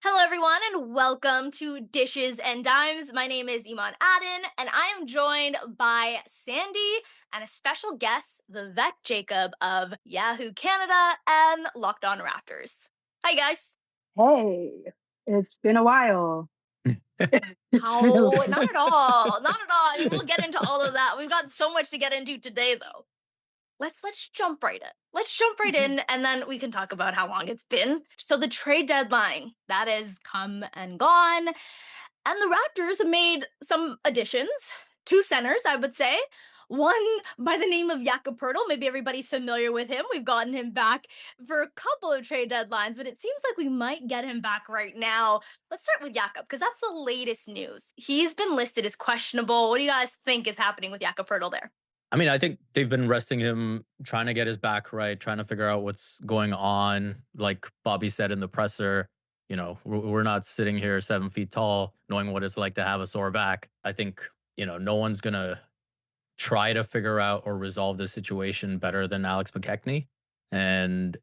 Hello, everyone, and welcome to Dishes and Dimes. My name is Imman, and I am joined by Sandie and a special guest, Vivek Jacob of Yahoo Canada and Locked On Raptors. Hi, guys. Hey, it's been a while. It's been a How? Not at all. Not at all. I mean, we'll get into all of that. We've got so much to get into today, though. Let's jump right in. Let's jump right in, and then we can talk about how long it's been. So the trade deadline that has come and gone. And the Raptors have made some additions, two centers, I would say. One by the name of Jakob maybe everybody's familiar with him. We've gotten him back for a couple of trade deadlines, but it seems like we might get him back right now. Let's start with Jakob, because that's the latest news. He's been listed as questionable. What do you guys think is happening with Jakob there? I mean, I think they've been resting him, trying to get his back right, trying to figure out what's going on. Like Bobby said in the presser, we're not sitting here 7 feet tall, knowing what it's like to have a sore back. I think, no one's going to try to figure out or resolve the situation better than Alex McKechnie. And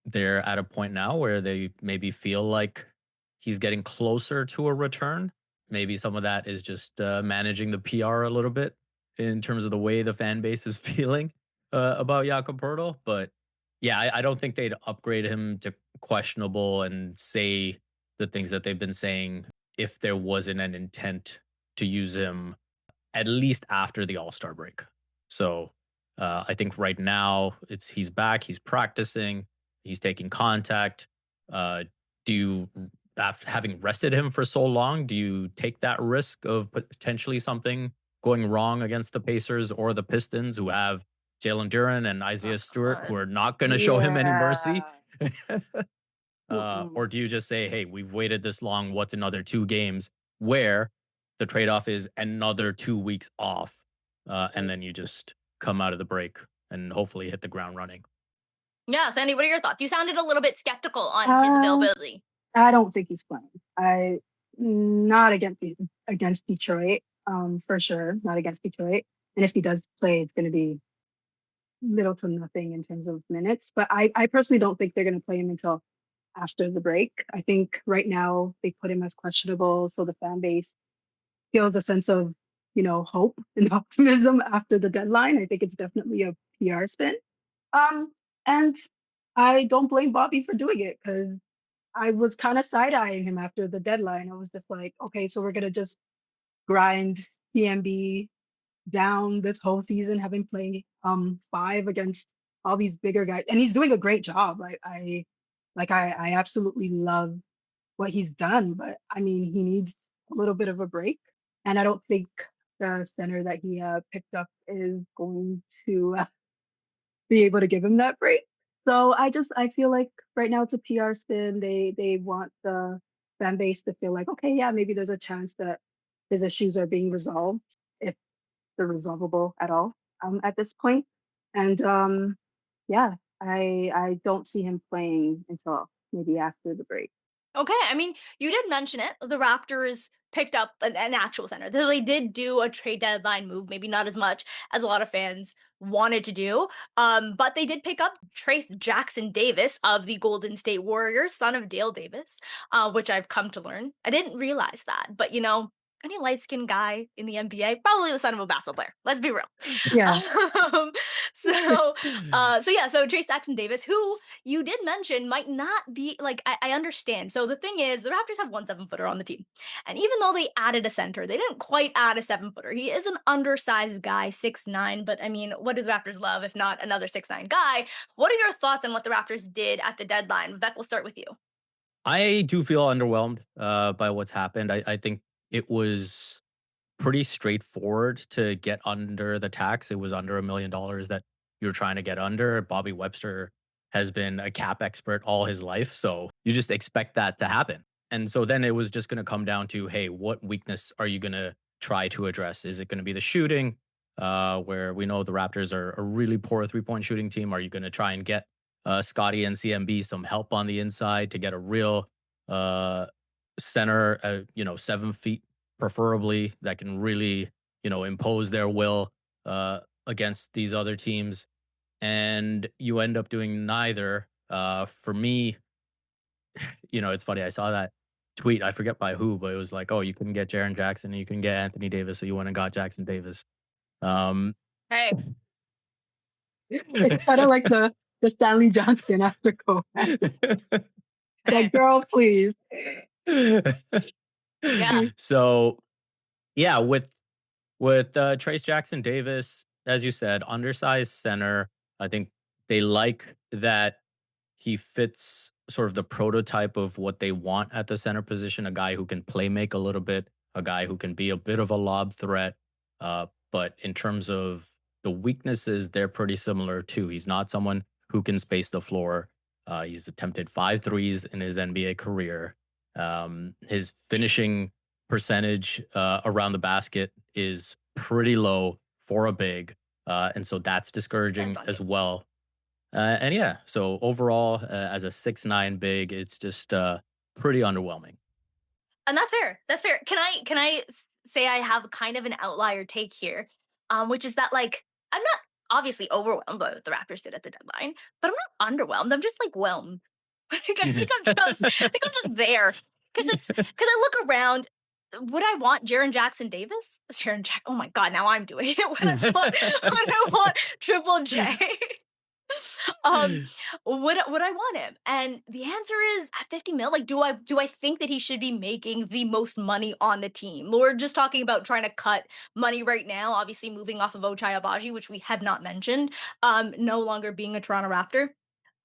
they're at a point now where they maybe feel like he's getting closer to a return. Maybe some of that is just managing the PR a little bit in terms of the way the fan base is feeling about Jakob Poeltl. But yeah, I don't think they'd upgrade him to questionable and say the things that they've been saying if there wasn't an intent to use him at least after the All-Star break. So I think right now he's back, he's practicing, he's taking contact. Do you, having rested him for so long, do you take that risk of potentially something going wrong against the Pacers or the Pistons, who have Jalen Duren and Isaiah Stewart, who are not going to show him any mercy? Yeah. Mm-mm. Or do you just say, hey, we've waited this long, what's another 2 games, where the trade-off is another 2 weeks off, and then you just come out of the break and hopefully hit the ground running? Yeah, Sandy, what are your thoughts? You sounded a little bit skeptical on his Uh, availability. I don't think he's playing. I not against Detroit, for sure, not against Detroit. And if he does play, it's going to be little to nothing in terms of minutes. But I personally don't think they're going to play him until after the break. I think right now they put him as questionable, so the fan base feels a sense of hope and optimism after the deadline. I think it's definitely a PR spin. Um, and I don't blame Bobby for doing it because I was kind of side eyeing him after the deadline. I was just like, okay, so we're gonna just grind CMB down this whole season, having played five against all these bigger guys, and he's doing a great job. I absolutely love what he's done, but I mean, he needs a little bit of a break, and I don't think the center that he picked up is going to be able to give him that break. So I feel like right now it's a PR spin. They want the fan base to feel like, okay, yeah, maybe there's a chance that his issues are being resolved if they're resolvable at all at this point. And yeah, I don't see him playing until maybe after the break. Okay, I mean, you did mention it. The Raptors picked up an actual center. They did do a trade deadline move, maybe not as much as a lot of fans wanted to do. But they did pick up Trayce Jackson Davis of the Golden State Warriors, son of Dale Davis, which I've come to learn. I didn't realize that, but any light skinned guy in the NBA, probably the son of a basketball player. Let's be real. Yeah. Um, so Trayce Jackson Davis, who you did mention might not be like I understand. So the thing is, the Raptors have one 7-footer on the team, and even though they added a center, they didn't quite add a 7-footer. He is an undersized guy, 6'9", but I mean, what do the Raptors love if not another 6'9" guy? What are your thoughts on what the Raptors did at the deadline? Vivek, we'll start with you. I do feel underwhelmed by what's happened. I think it was pretty straightforward to get under the tax. It was under $1 million that you're trying to get under. Bobby Webster has been a cap expert all his life, so you just expect that to happen. And so then it was just going to come down to, hey, what weakness are you going to try to address? Is it going to be the shooting, where we know the Raptors are a really poor 3-point shooting team? Are you going to try and get Scottie and CMB some help on the inside to get a real uh, center, 7 feet preferably, that can really, impose their will against these other teams? And you end up doing neither. For me, it's funny. I saw that tweet. I forget by who, but it was like, "Oh, you couldn't get Jaren Jackson, and you couldn't get Anthony Davis, so you went and got Jackson Davis." Um, Hey, It's kind of like the Stanley Johnson after Kobe. hey, Like, girl, please. yeah, so yeah, with Trace Jackson Davis, as you said, undersized center. I think they like that he fits sort of the prototype of what they want at the center position, a guy who can play make a little bit, a guy who can be a bit of a lob threat. But in terms of the weaknesses, they're pretty similar too. He's not someone who can space the floor. He's attempted 5 threes in his NBA career. His finishing percentage around the basket is pretty low for a big. And so that's that's discouraging on as you. well. And yeah, so overall, as a 6'9" big, it's just pretty underwhelming. And that's fair. That's fair. Can I say I have kind of an outlier take here, which is that like I'm not obviously overwhelmed by what the Raptors did at the deadline, but I'm not underwhelmed. I'm just like whelmed. I think I'm just there because I look around. Would I want Jaren Jackson Davis? Jaren Jack. Oh my god! Now I'm doing it. Would I want Triple J? um would I want him? And the answer is at 50 mil, like do I think that he should be making the most money on the team? We're just talking about trying to cut money right now, obviously moving off of Ochai Abaji, which we have not mentioned, no longer being a Toronto Raptor,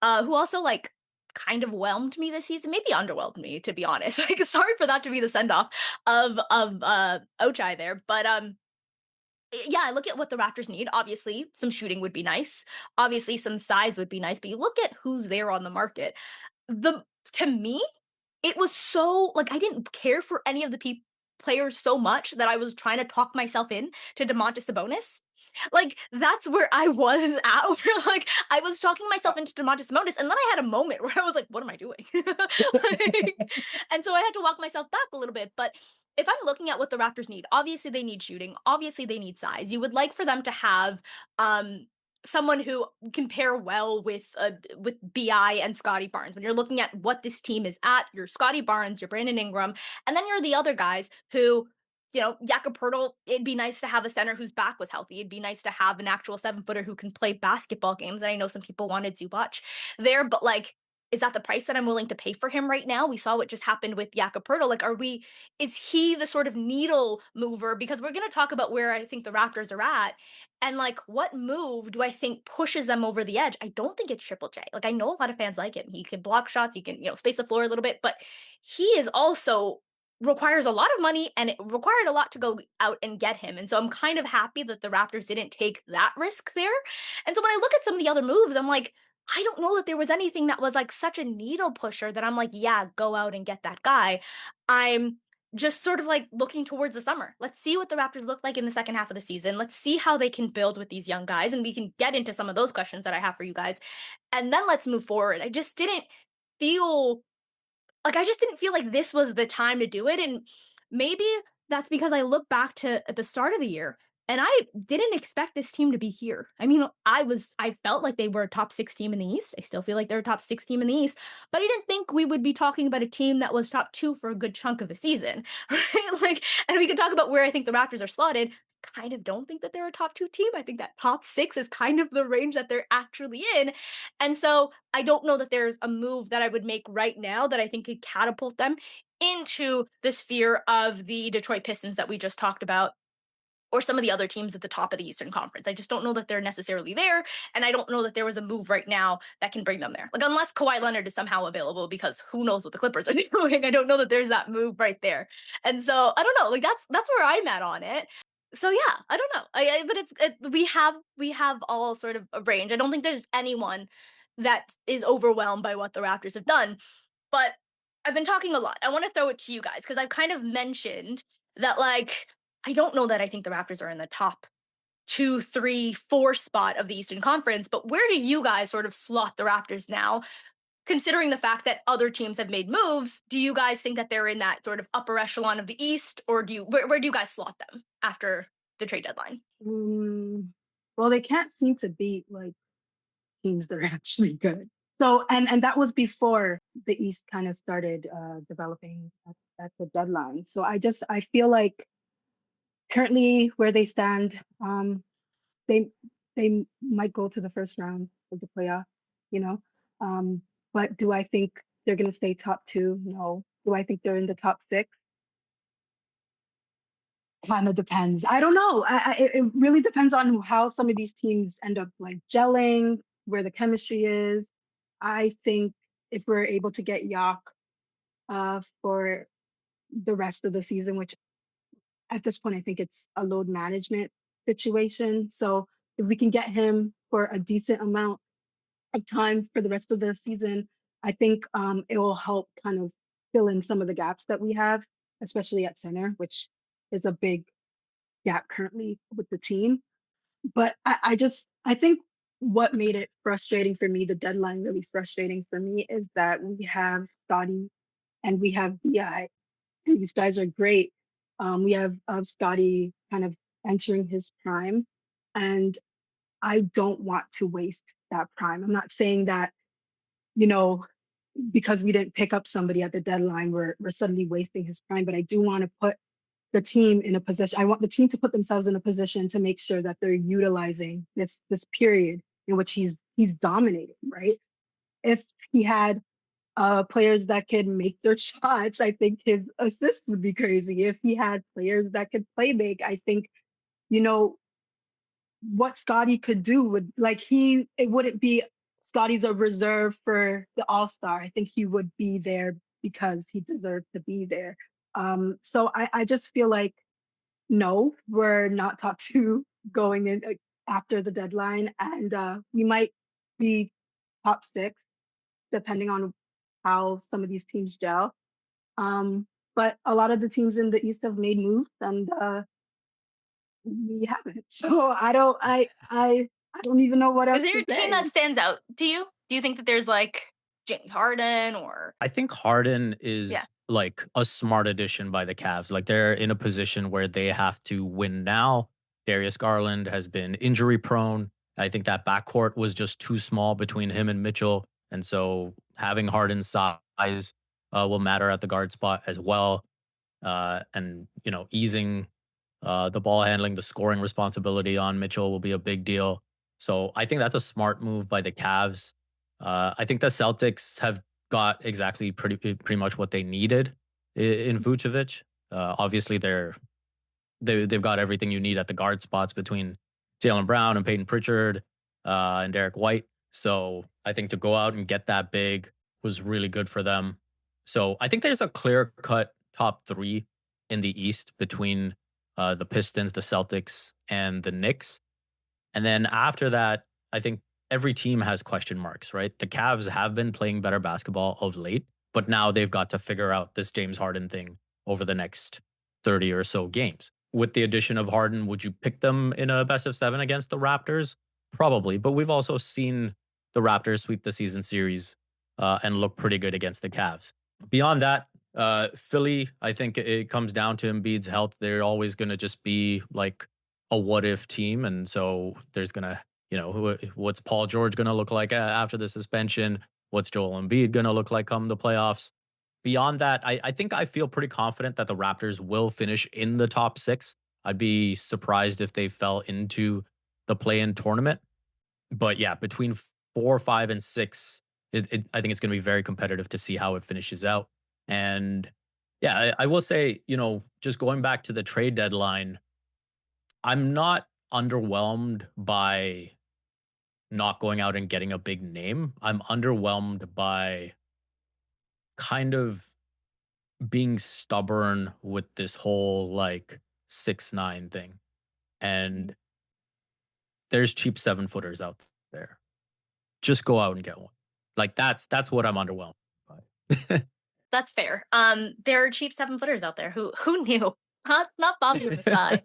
who also like kind of whelmed me this season, maybe underwhelmed me to be honest. Like sorry for that to be the send off of Ochai there, but yeah, I look at what the Raptors need. Obviously, some shooting would be nice. Obviously, some size would be nice. But you look at who's there on the market. The To me, it was so like I didn't care for any of the players so much that I was trying to talk myself in to Demontis Sabonis. Like that's where I was at. Where, like I was talking myself into Demontis Sabonis, and then I had a moment where I was like, "What am I doing?" And so I had to walk myself back a little bit. But if I'm looking at what the Raptors need, obviously they need shooting. Obviously they need size. You would like for them to have um someone who can pair well with Bi and Scottie Barnes. When you're looking at what this team is at, you're Scottie Barnes, you're Brandon Ingram, and then you're the other guys who, Jakob Poeltl, it'd be nice to have a center whose back was healthy. It'd be nice to have an actual 7-footer who can play basketball games. And I know some people wanted Zubac there, but like, is that the price that I'm willing to pay for him right now? We saw what just happened with Jakob Poeltl. Like, is he the sort of needle mover? Because we're going to talk about where I think the Raptors are at. And like, what move do I think pushes them over the edge? I don't think it's Triple J. Like, I know a lot of fans like him. He can block shots. He can, space the floor a little bit, but he is also requires a lot of money and it required a lot to go out and get him. And so I'm kind of happy that the Raptors didn't take that risk there. And so when I look at some of the other moves, I'm like, I don't know that there was anything that was like such a needle pusher that I'm like, yeah, go out and get that guy. I'm just sort of like looking towards the summer. Let's see what the Raptors look like in the second half of the season. Let's see how they can build with these young guys. And we can get into some of those questions that I have for you guys. And then let's move forward. Feel I just didn't feel like this was the time to do it. And maybe that's because I look back to at the start of the year and I didn't expect this team to be here. I mean, I felt like they were a top 6 team in the East. I still feel like they're a top 6 team in the East, but I didn't think we would be talking about a team that was top 2 for a good chunk of the season. Right? Like, and we could talk about where I think the Raptors are slotted. Kind of don't think that they're a top 2 team. I think that top 6 is kind of the range that they're actually in. And so I don't know that there's a move that I would make right now that I think could catapult them into the sphere of the Detroit Pistons that we just talked about, or some of the other teams at the top of the Eastern Conference. I just don't know that they're necessarily there, and I don't know that there was a move right now that can bring them there. Like, unless Kawhi Leonard is somehow available, because who knows what the Clippers are doing. I don't know that there's that move right there. And so I don't know. Like, that's where I'm at on it. So yeah, I don't know. But we have all sort of a range. I don't think there's anyone that is overwhelmed by what the Raptors have done. But I've been talking a lot. I want to throw it to you guys because I've kind of mentioned that, like, I don't know that I think the Raptors are in the top 2, 3, 4 spot of the Eastern Conference, but where do you guys sort of slot the Raptors now? Considering the fact that other teams have made moves, do you guys think that they're in that sort of upper echelon of the East, or where do you guys slot them after the trade deadline? Mm, well, they can't seem to beat like teams that are actually good. So and that was before the East kind of started developing at the deadline. So I feel like currently where they stand, they they might go to the first round of the playoffs, you know. Um, but do I think they're going to stay top two? No. Do I think they're in the top six? Kind of depends. I don't know. It really depends on how some of these teams end up like gelling, where the chemistry is. I think if we're able to get Yak for the rest of the season, which at this point I think it's a load management situation. So if we can get him for a decent amount of time for the rest of the season, I think it will help kind of fill in some of the gaps that we have, especially at center, which is a big gap currently with the team. But I think what made it frustrating for me, the deadline really frustrating for me, is that we have Scottie and we have Bi, and these guys are great. We have Scottie kind of entering his prime, and I don't want to waste that prime. I'm not saying that, you know, because we didn't pick up somebody at the deadline, we're suddenly wasting his prime, but I do want to put the team in a position. I want the team to put themselves in a position to make sure that they're utilizing this period in which he's dominating, right? If he had players that could make their shots, I think his assists would be crazy. If he had players that could play make, I think, you know, what Scottie could do would like it wouldn't be Scottie's a reserve for the All-Star. I think he would be there because he deserved to be there. So I just feel like no, we're not top two going in after the deadline, and we might be top six depending on how some of these teams gel. But a lot of the teams in the East have made moves, and we haven't. So I don't even know what Is else there to a team that say. stands out to you? Do you think that there's like James Harden or I think Harden yeah? is like a smart addition by the Cavs. Like they're in a position where they have to win now. Darius Garland has been injury prone. I think that backcourt was just too small between him and Mitchell. And so having Harden's size will matter at the guard spot as well. And, you know, easing the ball handling, the scoring responsibility on Mitchell will be a big deal. So I think that's a smart move by the Cavs. I think the Celtics have got exactly pretty much what they needed in Vucevic. Obviously, they've got everything you need at the guard spots between Jalen Brown and Peyton Pritchard and Derek White. So I think to go out and get that big was really good for them. So I think there's a clear cut top three in the East between the Pistons, the Celtics, and the Knicks. And then after that, I think every team has question marks, right? The Cavs have been playing better basketball of late, but now they've got to figure out this James Harden thing over the next 30 or so games. With the addition of Harden, would you pick them in a best of seven against the Raptors? Probably, but we've also seen the Raptors sweep the season series and look pretty good against the Cavs. Beyond that, Philly, I think it comes down to Embiid's health. They're always going to just be like a what if team. And so there's going to, you know, what's Paul George going to look like after the suspension? What's Joel Embiid going to look like come the playoffs? Beyond that, I think I feel pretty confident that the Raptors will finish in the top six. I'd be surprised if they fell into the play in tournament. But yeah, between 4, 5, and 6, I think it's going to be very competitive to see how it finishes out. And yeah, I will say, you know, just going back to the trade deadline, I'm not underwhelmed by not going out and getting a big name. I'm underwhelmed by kind of being stubborn with this whole like 6'9" thing. And there's cheap 7-footers out there. Just go out and get one. Like that's what I'm underwhelmed by. That's fair. There are cheap 7-footers out there. Who knew? Not Bobby Masai.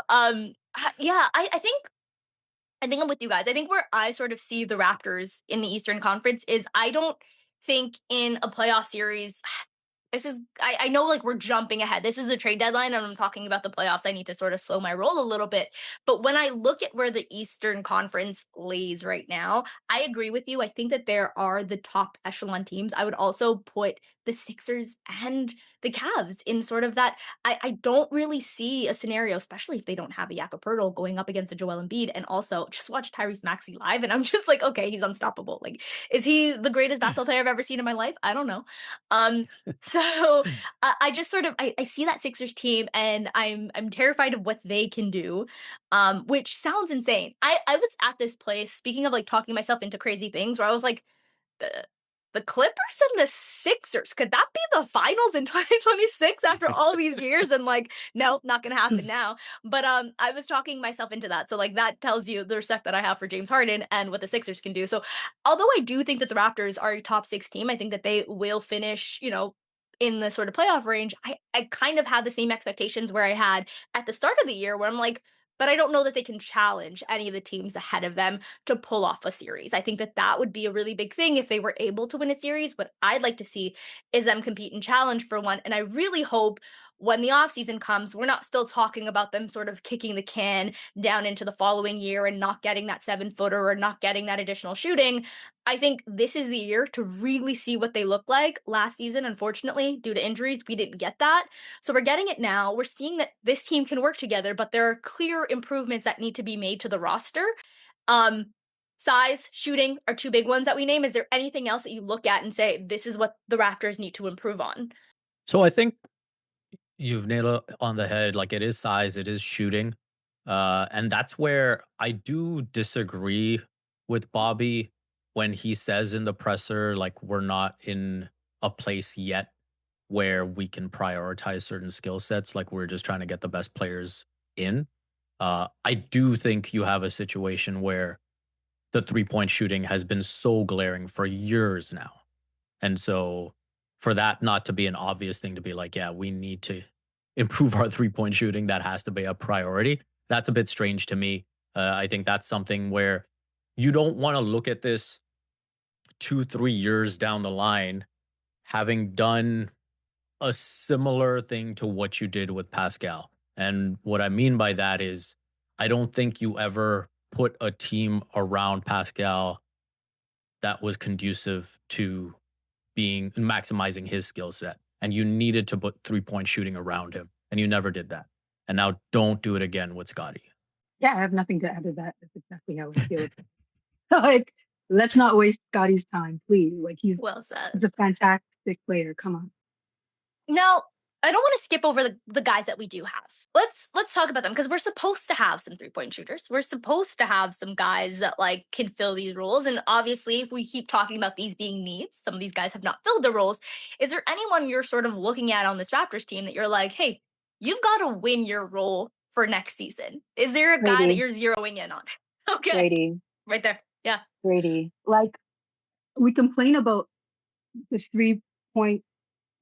um, yeah, I think I'm with you guys. I think where I sort of see the Raptors in the Eastern Conference is I don't think in a playoff series I know like we're jumping ahead. This is the trade deadline and I'm talking about the playoffs. I need to sort of slow my roll a little bit. But when I look at where the Eastern Conference lays right now, I agree with you. I think that there are the top echelon teams. I would also put the Sixers and the Cavs in sort of that. I don't really see a scenario, especially if they don't have a Jakob going up against a Joel Embiid. And also just watch Tyrese Maxey live and I'm just like, okay, he's unstoppable. Like, is he the greatest basketball player I've ever seen in my life? I don't know. So I just sort of I see that Sixers team and I'm terrified of what they can do, which sounds insane. I was at this place, speaking of like talking myself into crazy things, where I was like, the the Clippers and the Sixers, could that be the finals in 2026 after all these years? And like, no, not gonna happen now. But I was talking myself into that. So like that tells you the respect that I have for James Harden and what the Sixers can do. So although I do think that the Raptors are a top 6 team, I think that they will finish, in the sort of playoff range. I kind of had the same expectations where I had at the start of the year where I'm like, but I don't know that they can challenge any of the teams ahead of them to pull off a series. I think that that would be a really big thing if they were able to win a series. What I'd like to see is them compete and challenge for one. And I really hope when the offseason comes, we're not still talking about them sort of kicking the can down into the following year and not getting that 7-footer or not getting that additional shooting. I think this is the year to really see what they look like. Last season, unfortunately, due to injuries, we didn't get that. So we're getting it now. We're seeing that this team can work together, but there are clear improvements that need to be made to the roster. Um, Size, shooting are 2 big ones that we name. Is there anything else that you look at and say, this is what the Raptors need to improve on? So I think you've nailed it on the head. Like, it is size, it is shooting. And that's where I do disagree with Bobby when he says in the presser, like, we're not in a place yet where we can prioritize certain skill sets. Like, we're just trying to get the best players in. I do think you have a situation where the 3-point shooting has been so glaring for years now. And so for that not to be an obvious thing to be like, yeah, we need to improve our 3-point shooting, that has to be a priority. That's a bit strange to me. I think that's something where you don't want to look at this 2, 3 years down the line, having done a similar thing to what you did with Pascal. And what I mean by that is, I don't think you ever put a team around Pascal that was conducive to being maximizing his skill set. And you needed to put 3-point shooting around him. And you never did that. And now don't do it again with Scottie. Yeah, I have nothing to add to that. That's exactly how I feel. Like, let's not waste Scottie's time, please. Like, Well he's said. a fantastic player. Come on. Now, I don't want to skip over the guys that we do have. Let's talk about them because we're supposed to have some 3-point shooters. We're supposed to have some guys that like can fill these roles. And obviously, if we keep talking about these being needs, some of these guys have not filled their roles. Is there anyone you're sort of looking at on this Raptors team that you're like, hey, you've got to win your role for next season? Is there a guy that Grady, you're zeroing in on? Okay, Grady, right there. Yeah. Grady. Like, we complain about the 3-point,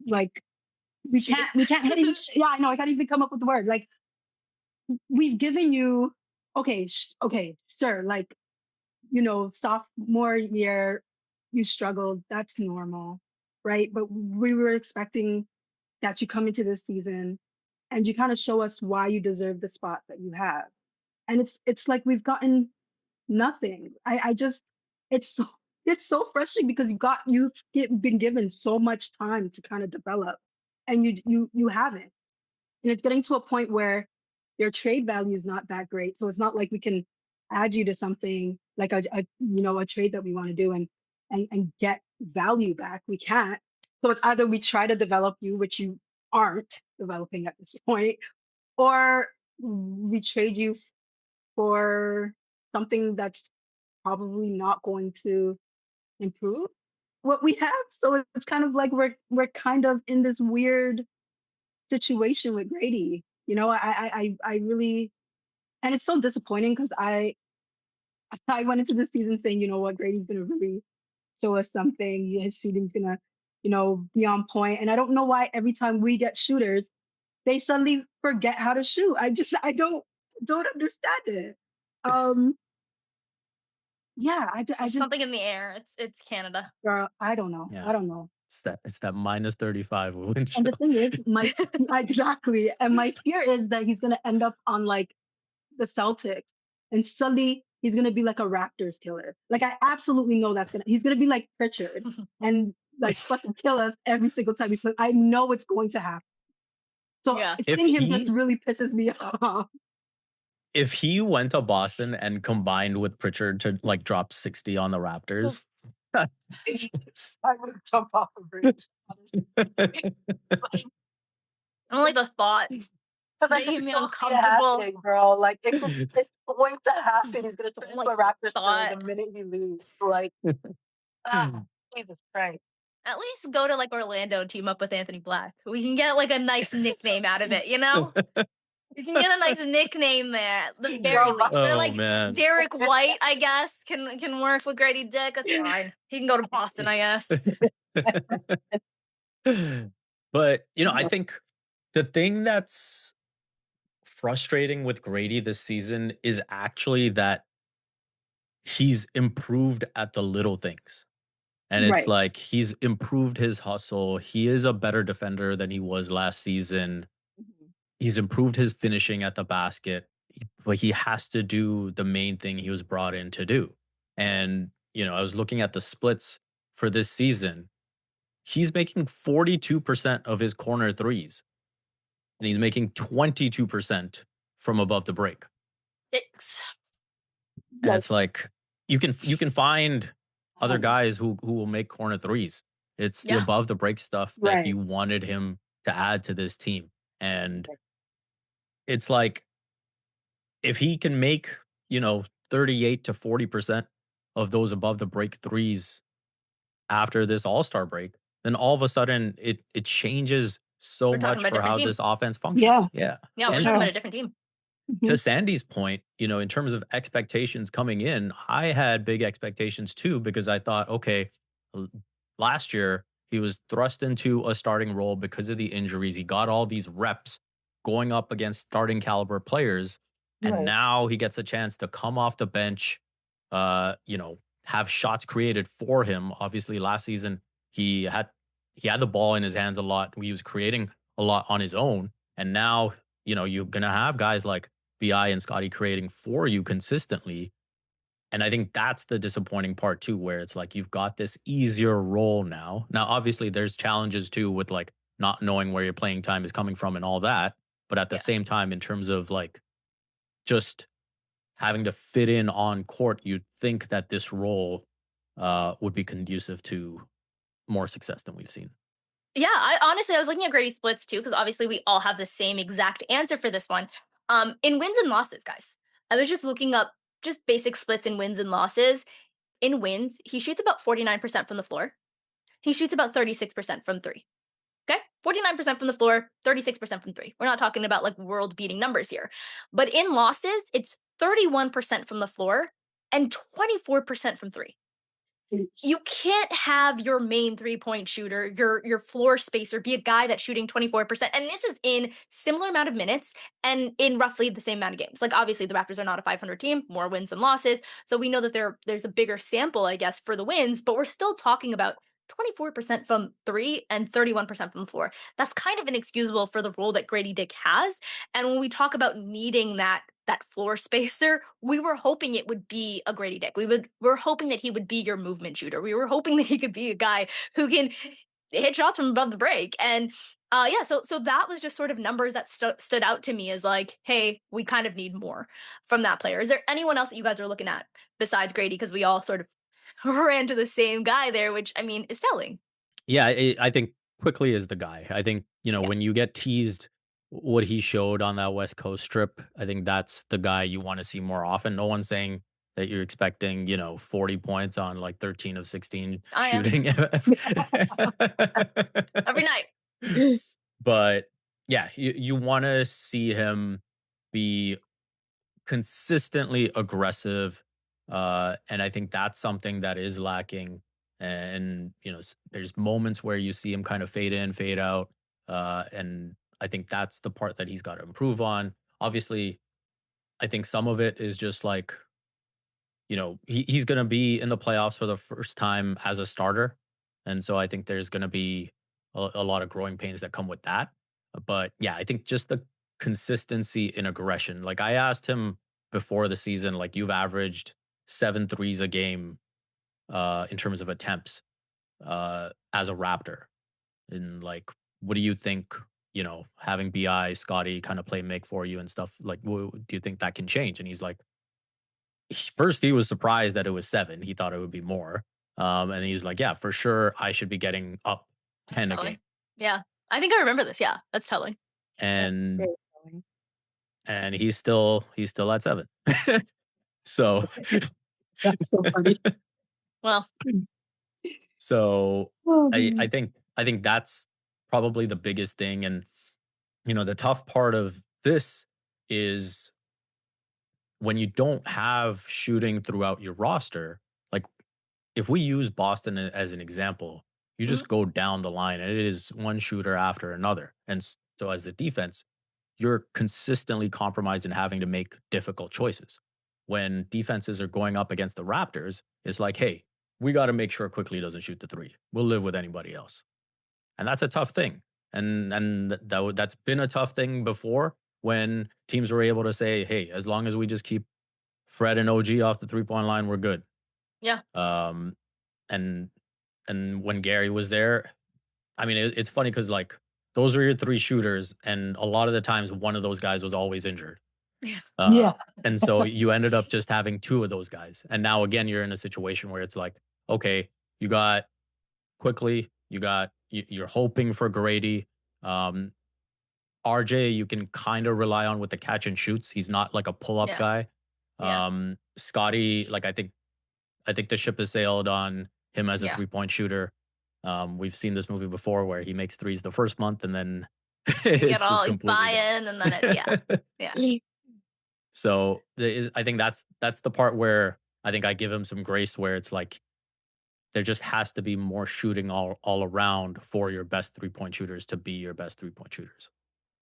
like, Shooting. we can't even, yeah, I know, I can't even come up with the word. Like, we've given you, okay, okay, sure, like, sophomore year, you struggled. That's normal, right? But we were expecting that you come into this season and you kind of show us why you deserve the spot that you have. And it's like we've gotten nothing. I just it's so it's so frustrating because been given so much time to kind of develop, and you haven't. And it's getting to a point where your trade value is not that great. So it's not like we can add you to something like a trade that we want to do and get value back. We can't. So it's either we try to develop you, which you aren't developing at this point, or we trade you for something that's probably not going to improve what we have. So it's kind of like we're kind of in this weird situation with Grady. I really, and it's so disappointing because I went into the season saying, you know what, Grady's gonna really show us something. His shooting's gonna, be on point. And I don't know why every time we get shooters, they suddenly forget how to shoot. I don't understand it. Um, yeah, I just, Something in the air. It's Canada. girl, I don't know. Yeah. I don't know. It's that minus 35 win And show. the thing is, my exactly, and my fear is that he's gonna end up on like the Celtics, and suddenly he's gonna be like a Raptors killer. Like I absolutely know he's gonna be like Pritchard and like fucking kill us every single time he plays. I know it's going to happen. So Yeah. If seeing him just he really pisses me off. if he went to Boston and combined with Pritchard to like drop 60 on the Raptors, I would jump off a bridge, honestly. I don't like the thought. Because I can Making me so see it uncomfortable. happening, bro. Like it's going to happen. He's gonna turn Don't into like a the Raptors fan the thought. minute he leaves. Like, ah, Jesus Christ. At least go to like Orlando and team up with Anthony Black. We can get like a nice nickname out of it, you know? You can get a nice nickname there at the very Bro, least. Or Oh like man. Derek White, I guess, can work with Grady Dick. That's fine. He can go to Boston, I guess. But, I think the thing that's frustrating with Grady this season is actually that he's improved at the little things. And it's right. like he's improved his hustle. He is a better defender than he was last season. Mhm. He's improved his finishing at the basket, but he has to do the main thing he was brought in to do. And, I was looking at the splits for this season. He's making 42% of his corner threes, and he's making 22% from above the break. It's And Like, it's like you can find other um, guys who will make corner threes. It's the yeah, above the break stuff that right. you wanted him to add to this team. And it's like if he can make, 38 to 40% of those above the break threes after this all-star break, then all of a sudden it changes so we're talking much about a for different how team. this offense Yeah, functions. Yeah. Yeah, for we're And talking about sure. a different team. to Mhm. Sandie's point, in terms of expectations coming in, I had big expectations too because I thought, okay, l- last year he was thrust into a starting role because of the injuries. He got all these reps going up against starting caliber players, and Right. now he gets a chance to come off the bench, have shots created for him. Obviously, last season he had he had the ball in his hands a lot. He was creating a lot on his own, and now you're gonna have guys like BI and Scottie creating for you consistently. And I think that's the disappointing part too, where it's like you've got this easier role now. Now, obviously, there's challenges too with like not knowing where your playing time is coming from and all that. But at the Yeah. same time, in terms of like just having to fit in on court, you'd think that this role would be conducive to more success than we've seen. Yeah, I was looking at Grady splits too, because obviously we all have the same exact answer for this one. In wins and losses, guys. I was just looking up just basic splits in wins and losses. In wins, he shoots about 49% from the floor. He shoots about 36% from three. Okay? 49% from the floor, 36% from three. We're not talking about like world beating numbers here. But in losses, it's 31% from the floor and 24% from three. You can't have your main three-point shooter, your floor spacer, be a guy that's shooting 24%. And this is in similar amount of minutes and in roughly the same amount of games. Like obviously the Raptors are not a 500 team, more wins than losses. So we know that there's a bigger sample, I guess, for the wins, but we're still talking about 24% from three and 31% from the floor. That's kind of inexcusable for the role that Grady Dick has. And when we talk about needing that floor spacer, we were hoping it would be a Grady Dick. We're hoping that he would be your movement shooter. We were hoping that he could be a guy who can hit shots from above the break. And yeah, so that was just sort of numbers that stood out to me as like, hey, we kind of need more from that player. Is there anyone else that you guys are looking at besides Grady? Because we all sort of ran to the same guy there, which I mean is telling. Yeah, I think quickly is the guy. I think, Yeah, when you get teased what he showed on that West Coast trip, I think that's the guy you want to see more often. No one's saying that you're expecting, 40 points on like 13 of 16 I am shooting. every night. But yeah, you want to see him be consistently aggressive. And I think that's something that is lacking. And, there's moments where you see him kind of fade in, fade out. And I think that's the part that he's got to improve on. Obviously, I think some of it is just like, he's going to be in the playoffs for the first time as a starter. And so I think there's going to be a lot of growing pains that come with that. But yeah, I think just the consistency in aggression. Like I asked him before the season, like you've averaged 7 threes a game in terms of attempts as a Raptor. And like, what do you think? Having Bi Scotty kind of play make for you and stuff. Like, do you think that can change? And he's like, first he was surprised that it was 7. He thought it would be more. And he's like, yeah, for sure, I should be getting up That's 10 a game. telling. Yeah. I think I remember this. Yeah. That's telling. That's And very telling. and he's still at 7. So That's so funny. Well, so Oh, I I goodness. think I think that's probably the biggest thing. And the tough part of this is when you don't have shooting throughout your roster, like if we use Boston as an example, you mhm, just go down the line and it is one shooter after another. And so as the defense, you're consistently compromised and having to make difficult choices. When defenses are going up against the Raptors, it's like, hey, we got to make sure quickly doesn't shoot the 3. We'll live with anybody else. And that's a tough thing. And that's been a tough thing before when teams were able to say, hey, as long as we just keep Fred and OG off the 3-point line, we're good. yeah. Um, and and when Gary was there, I mean, it's funny because like those were your 3 shooters, and a lot of the times one of those guys was always injured. Yeah. Uh, Yeah. and so you ended up just having 2 of those guys, and now again you're in a situation where it's like, okay, you got quickly, you're hoping for Grady. Um, RJ, you can kind of rely on with the catch and shoots. He's not like a pull up Yeah. guy. Yeah. Scotty, like I think the ship has sailed on him as a Yeah. 3-point shooter. We've seen this movie before where he makes threes the first month and then You get it's just all completely buy gone. in and then it's, yeah. Yeah. So I think that's the part where I think I give him some grace where it's like there just has to be more shooting all around for your best 3-point shooters to be your best 3-point shooters.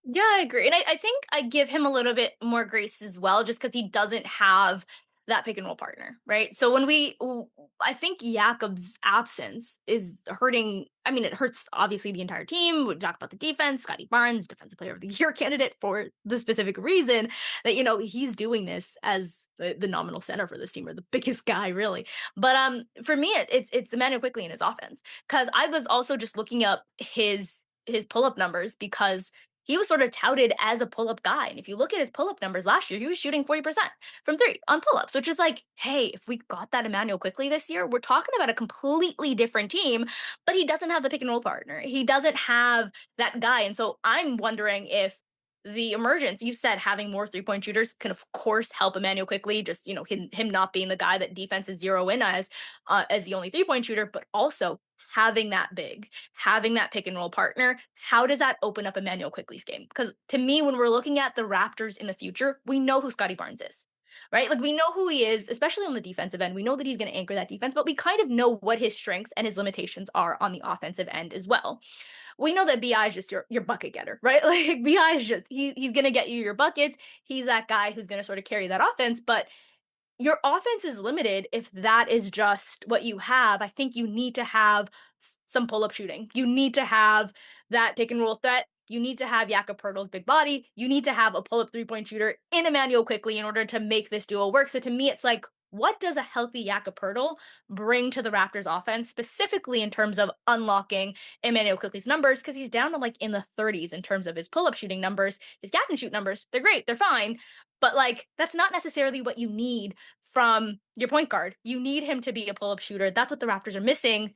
Yeah, I agree. And I think I give him a little bit more grace as well, just because he doesn't have that pick and roll partner, right? So I think Jakob's absence is hurting. I mean, it hurts obviously the entire team. We talk about the defense, Scottie Barnes, defensive player of the year candidate for the specific reason that, he's doing this as the nominal center for this team or the biggest guy really. But for me, it's Emmanuel quickly in his offense because I was also just looking up his pull up numbers because he was sort of touted as a pull-up guy. And if you look at his pull-up numbers last year, he was shooting 40% from 3 on pull-ups, which is like, hey, if we got that Emmanuel quickly this year, we're talking about a completely different team, but he doesn't have the pick and roll partner. He doesn't have that guy. And so I'm wondering if the emergence, you said having more 3-point shooters can of course help Emmanuel quickly, just, him not being the guy that defenses zero in as the only 3-point shooter, but also having that big, having that pick and roll partner, how does that open up Emmanuel Quickly's game? Because to me, when we're looking at the Raptors in the future, we know who Scottie Barnes is, right? Like we know who he is, especially on the defensive end. We know that he's going to anchor that defense, but we kind of know what his strengths and his limitations are on the offensive end as well. We know that Bi is just your bucket getter, right? Like Bi is just he's going to get you your buckets. He's that guy who's going to sort of carry that offense, but your offense is limited if that is just what you have. I think you need to have some pull-up shooting. You need to have that pick and roll threat. You need to have Jakob Poeltl's big body. You need to have a pull-up 3-point shooter in Emmanuel quickly in order to make this duo work. So to me, it's like, what does a healthy Jakob Poeltl bring to the Raptors offense, specifically in terms of unlocking Emmanuel Quickly's numbers? Because he's down to like in the 30s in terms of his pull-up shooting numbers. His catch and shoot numbers, they're great, they're fine. But like, that's not necessarily what you need from your point guard. You need him to be a pull-up shooter. That's what the Raptors are missing.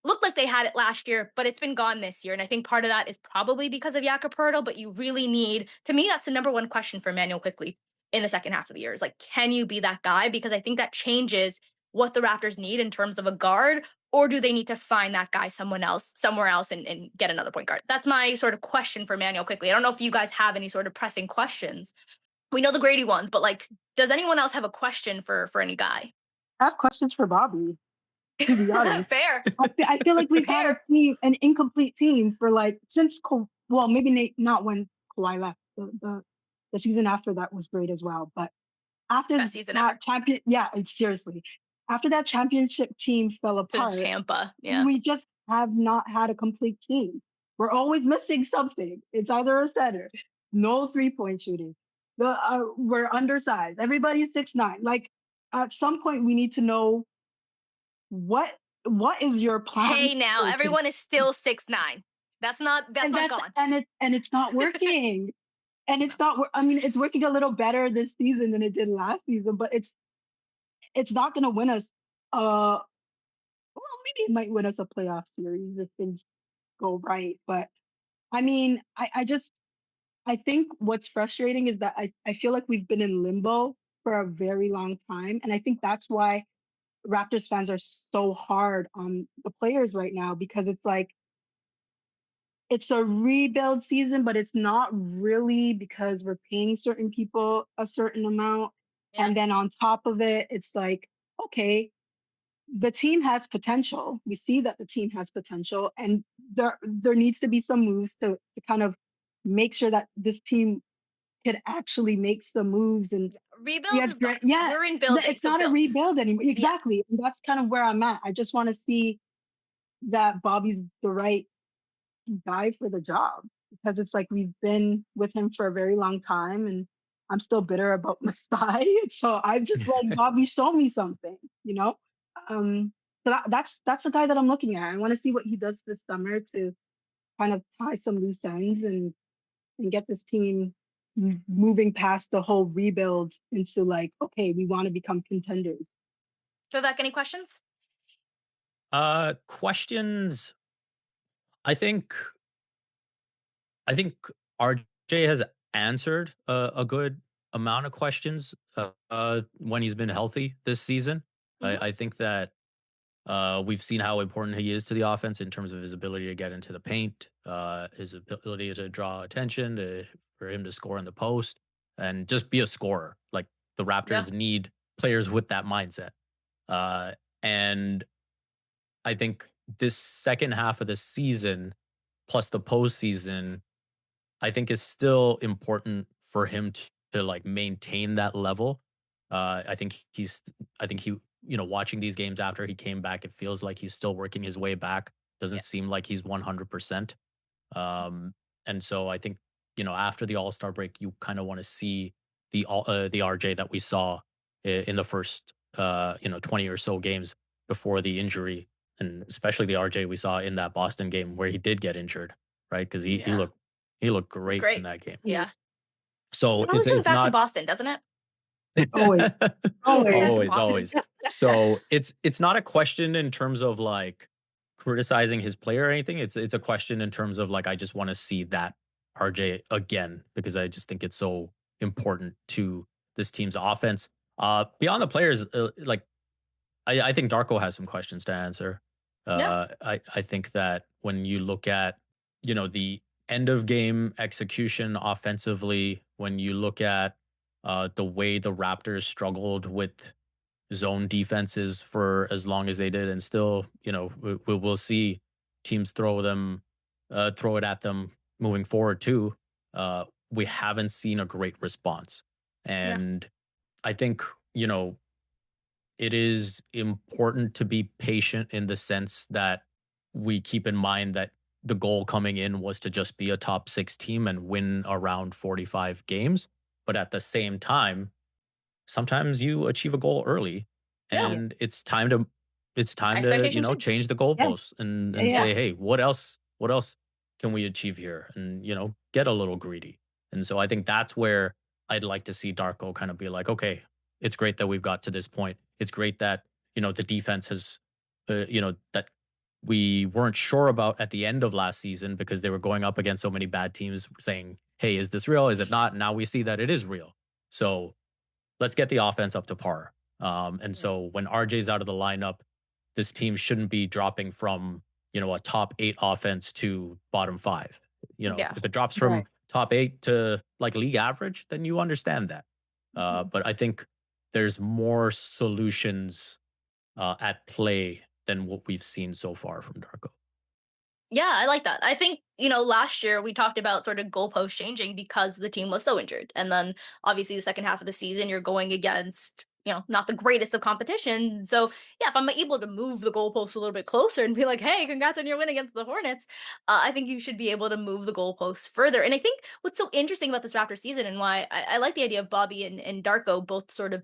Looked like they had it last year, but it's been gone this year. And I think part of that is probably because of Jakob Poeltl, but you really need, to me, that's the number one question for Emmanuel Quickly in the second half of the year is like, can you be that guy? Because I think that changes what the Raptors need in terms of a guard, or do they need to find that guy somewhere else and get another point guard? That's my sort of question for Emmanuel Quickly. I don't know if you guys have any sort of pressing questions. We know the Grady ones, but like, does anyone else have a question for any guy? I have questions for Bobby, to be honest. Fair. I feel like we've had Fair. an incomplete team for like since well, maybe not when Kawhi left. The season after that was great as well, but after Best season ever. that champion, yeah, seriously, after that championship team fell To apart, Tampa. Yeah. we just have not had a complete team. We're always missing something. It's either a center, no 3-point shooting. We're undersized. Everybody's 6'9". Like at some point, we need to know what is your plan. Hey, now for everyone is still 6'9". That's not gone. and it's not working. And it's not. I mean, it's working a little better this season than it did last season, but it's not going to win us. Well, maybe it might win us a playoff series if things go right. But I mean, I think what's frustrating is that I feel like we've been in limbo for a very long time. And I think that's why Raptors fans are so hard on the players right now, because it's like, it's a rebuild season, but it's not really, because we're paying certain people a certain amount. Yeah. And then on top of it, it's like, okay, the team has potential. We see that the team has potential, and there needs to be some moves to kind of make sure that this team could actually make some moves. And Rebuild is done. yeah, We're in building. it's so not build. a rebuild anymore. Exactly, and that's kind of where I'm at. I just want to see that Bobby's the right guy for the job, because it's like we've been with him for a very long time, and I'm still bitter about Masai. So I'm just like, Bobby, show me something, you know? So that's the guy that I'm looking at. I want to see what he does this summer to kind of tie some loose ends and get this team moving past the whole rebuild into like, okay, we want to become contenders. Vivek, any questions? Questions. I think RJ has answered a good amount of questions when he's been healthy this season. Mhm. I think that we've seen how important he is to the offense in terms of his ability to get into the paint, his ability to draw attention, for him to score in the post, and just be a scorer. Like the Raptors need players with that mindset. And I think this second half of the season, plus the postseason, I think is still important for him to like maintain that level. I think he, watching these games after he came back, it feels like he's still working his way back. Yeah. Doesn't seem like he's 100%. Um, and so I think, after the All-Star break, you kind of want to see the RJ that we saw in the first 20 or so games before the injury, and especially the RJ we saw in that Boston game where he did get injured, right? Because he looked great in Great. that game. Yeah. So It always comes it's back to not Boston, doesn't it? Always. Always. always, Boston. always. So it's not a question in terms of like criticizing his player or anything. It's a question in terms of like, I just want to see that RJ again, because I just think it's so important to this team's offense. Beyond the players, like I think Darko has some questions to answer. Yeah. I think that when you look at, the end of game execution offensively, when you look at the way the Raptors struggled with zone defenses for as long as they did, and still, we'll see teams throw it at them moving forward too. We haven't seen a great response, Yeah. and I think, it is important to be patient in the sense that we keep in mind that the goal coming in was to just be a top 6 team and win around 45 games. But at the same time, sometimes you achieve a goal early, Yeah. and it's time to, Expectations change. change the Yeah. goalposts and Yeah. say, hey, what else can we achieve here? And, get a little greedy. And so I think that's where I'd like to see Darko kind of be like, okay, it's great that we've got to this point. It's great that, the defense has, that we weren't sure about at the end of last season because they were going up against so many bad teams saying, hey, is this real? Is it not? Now we see that it is real. So let's get the offense up to par. And so when RJ's out of the lineup, this team shouldn't be dropping from, a top 8 offense to bottom 5. Yeah. If it drops Right. from top 8 to like league average, then you understand that. But I think there's more solutions at play than what we've seen so far from Darko. Yeah, I like that. I think, last year we talked about sort of goalposts changing because the team was so injured. And then obviously the second half of the season, you're going against not the greatest of competition. So yeah, if I'm able to move the goalpost a little bit closer and be like, hey, congrats on your win against the Hornets, I think you should be able to move the goalposts further. And I think what's so interesting about this Raptor season and why I like the idea of Bobby and Darko both sort of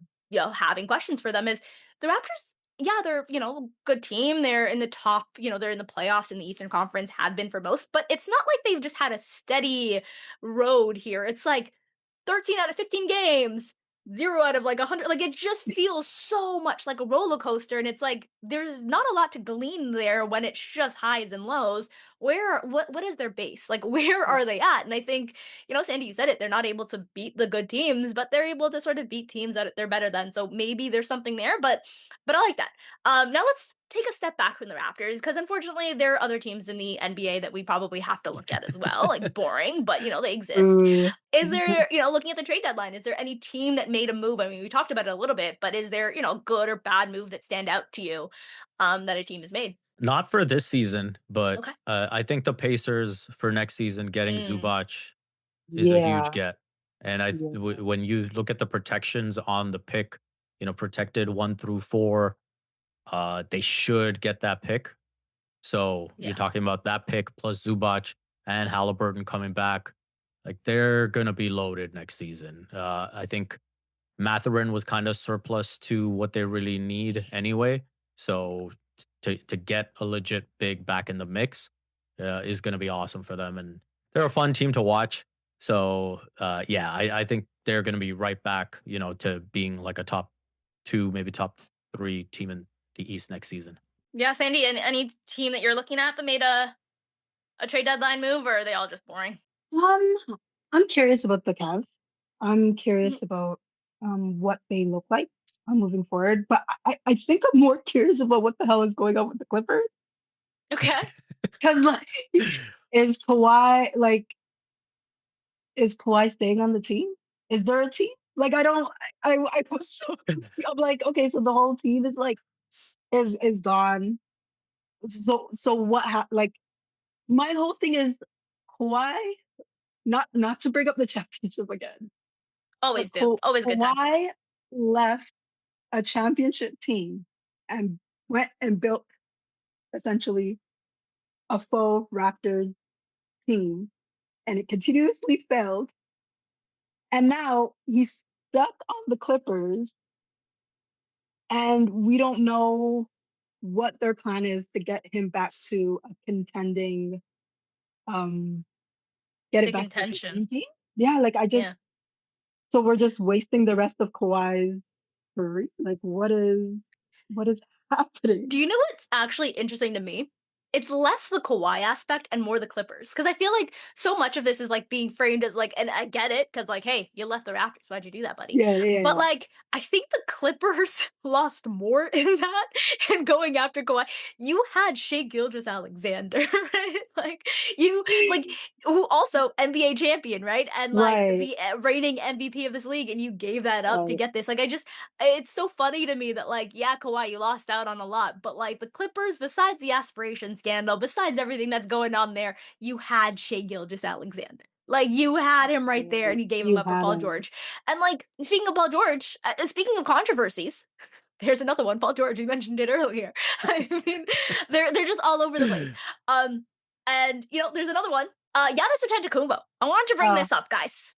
having questions for them is the Raptors. Yeah, they're a good team. They're in the top. They're in the playoffs in the Eastern Conference. Have been for most, but it's not like they've just had a steady road here. It's like 13 out of 15 games, 0 out of like 100. Like, it just feels so much like a roller coaster, and it's like there's not a lot to glean there when it's just highs and lows. What is their base? Like, where Yeah. are they at? And I think, Sandie, you said it, they're not able to beat the good teams, but they're able to sort of beat teams that they're better than. So maybe there's something there, but I like that. Now let's take a step back from the Raptors because unfortunately there are other teams in the NBA that we probably have to look at as well. Like, boring, but they exist. Ooh. Is there, looking at the trade deadline, is there any team that made a move? I mean, we talked about it a little bit, but is there, good or bad move that stand out to you that a team has made? Not for this season, but Okay. I think the Pacers for next season getting Mm, Zubac is a huge Yeah. get. And Yeah. when you look at the protections on the pick, protected 1 through 4, they should get that pick. So you're yeah. talking about that pick plus Zubac and Halliburton coming back. Like, they're gonna be loaded next season. I think Matherin was kind of surplus to what they really need anyway. So to get a legit big back in the mix is going to be awesome for them, and they're a fun team to watch. So yeah, I think they're going to be right back, to being like a top 2, maybe top 3 team in the East next season. Yeah, Sandy, any team that you're looking at that made a trade deadline move, or are they all just boring? Um, I'm curious about the Cavs. I'm Mhm. curious about what they look like moving forward. But I think I'm more curious about what the hell is going on with the Clippers. Okay. Because like, is Kawhi like is Kawhi staying on the team? Is there a team? Like, I don't. I was so. I'm like, okay, so the whole team is like is gone. So what? Like, my whole thing is Kawhi. Not to bring up the championship again, but Always do. Always good time. Kawhi left a championship team and went and built essentially a faux Raptors team, and it continuously failed. And now he's stuck on the Clippers, and we don't know what their plan is to get him back to a contending, um, get it To back to a contention. contending team. Yeah, like Yeah. so we're just wasting the rest of Kawhi's career. Like, what is happening? Do you know what's actually interesting to me? It's less the Kawhi aspect and more the Clippers. Because I feel like so much of this is like being framed as like, and I get it, because like, hey, you left the Raptors. Why'd you do that, buddy? Yeah, yeah, But yeah. like, I think the Clippers lost more in that and going after Kawhi. You had Shea Gilgeous Alexander, right? Like, like, who also NBA champion, right? And like Right, the reigning MVP of this league, and you gave that up to right. get this. Like, it's so funny to me that like, yeah, Kawhi, you lost out on a lot, but like the Clippers, besides the aspiration scandal, besides everything that's going on there, you had Shea Gilgeous Alexander. Like, you had him right there, and Absolutely. you gave him You up for had Paul him. George. And like, speaking of Paul George, speaking of controversies, there's another one, Paul George. We mentioned it earlier. I mean, they're just all over the place. Um, and there's another one. Giannis Antetokounmpo. I want to bring Uh, this up, guys.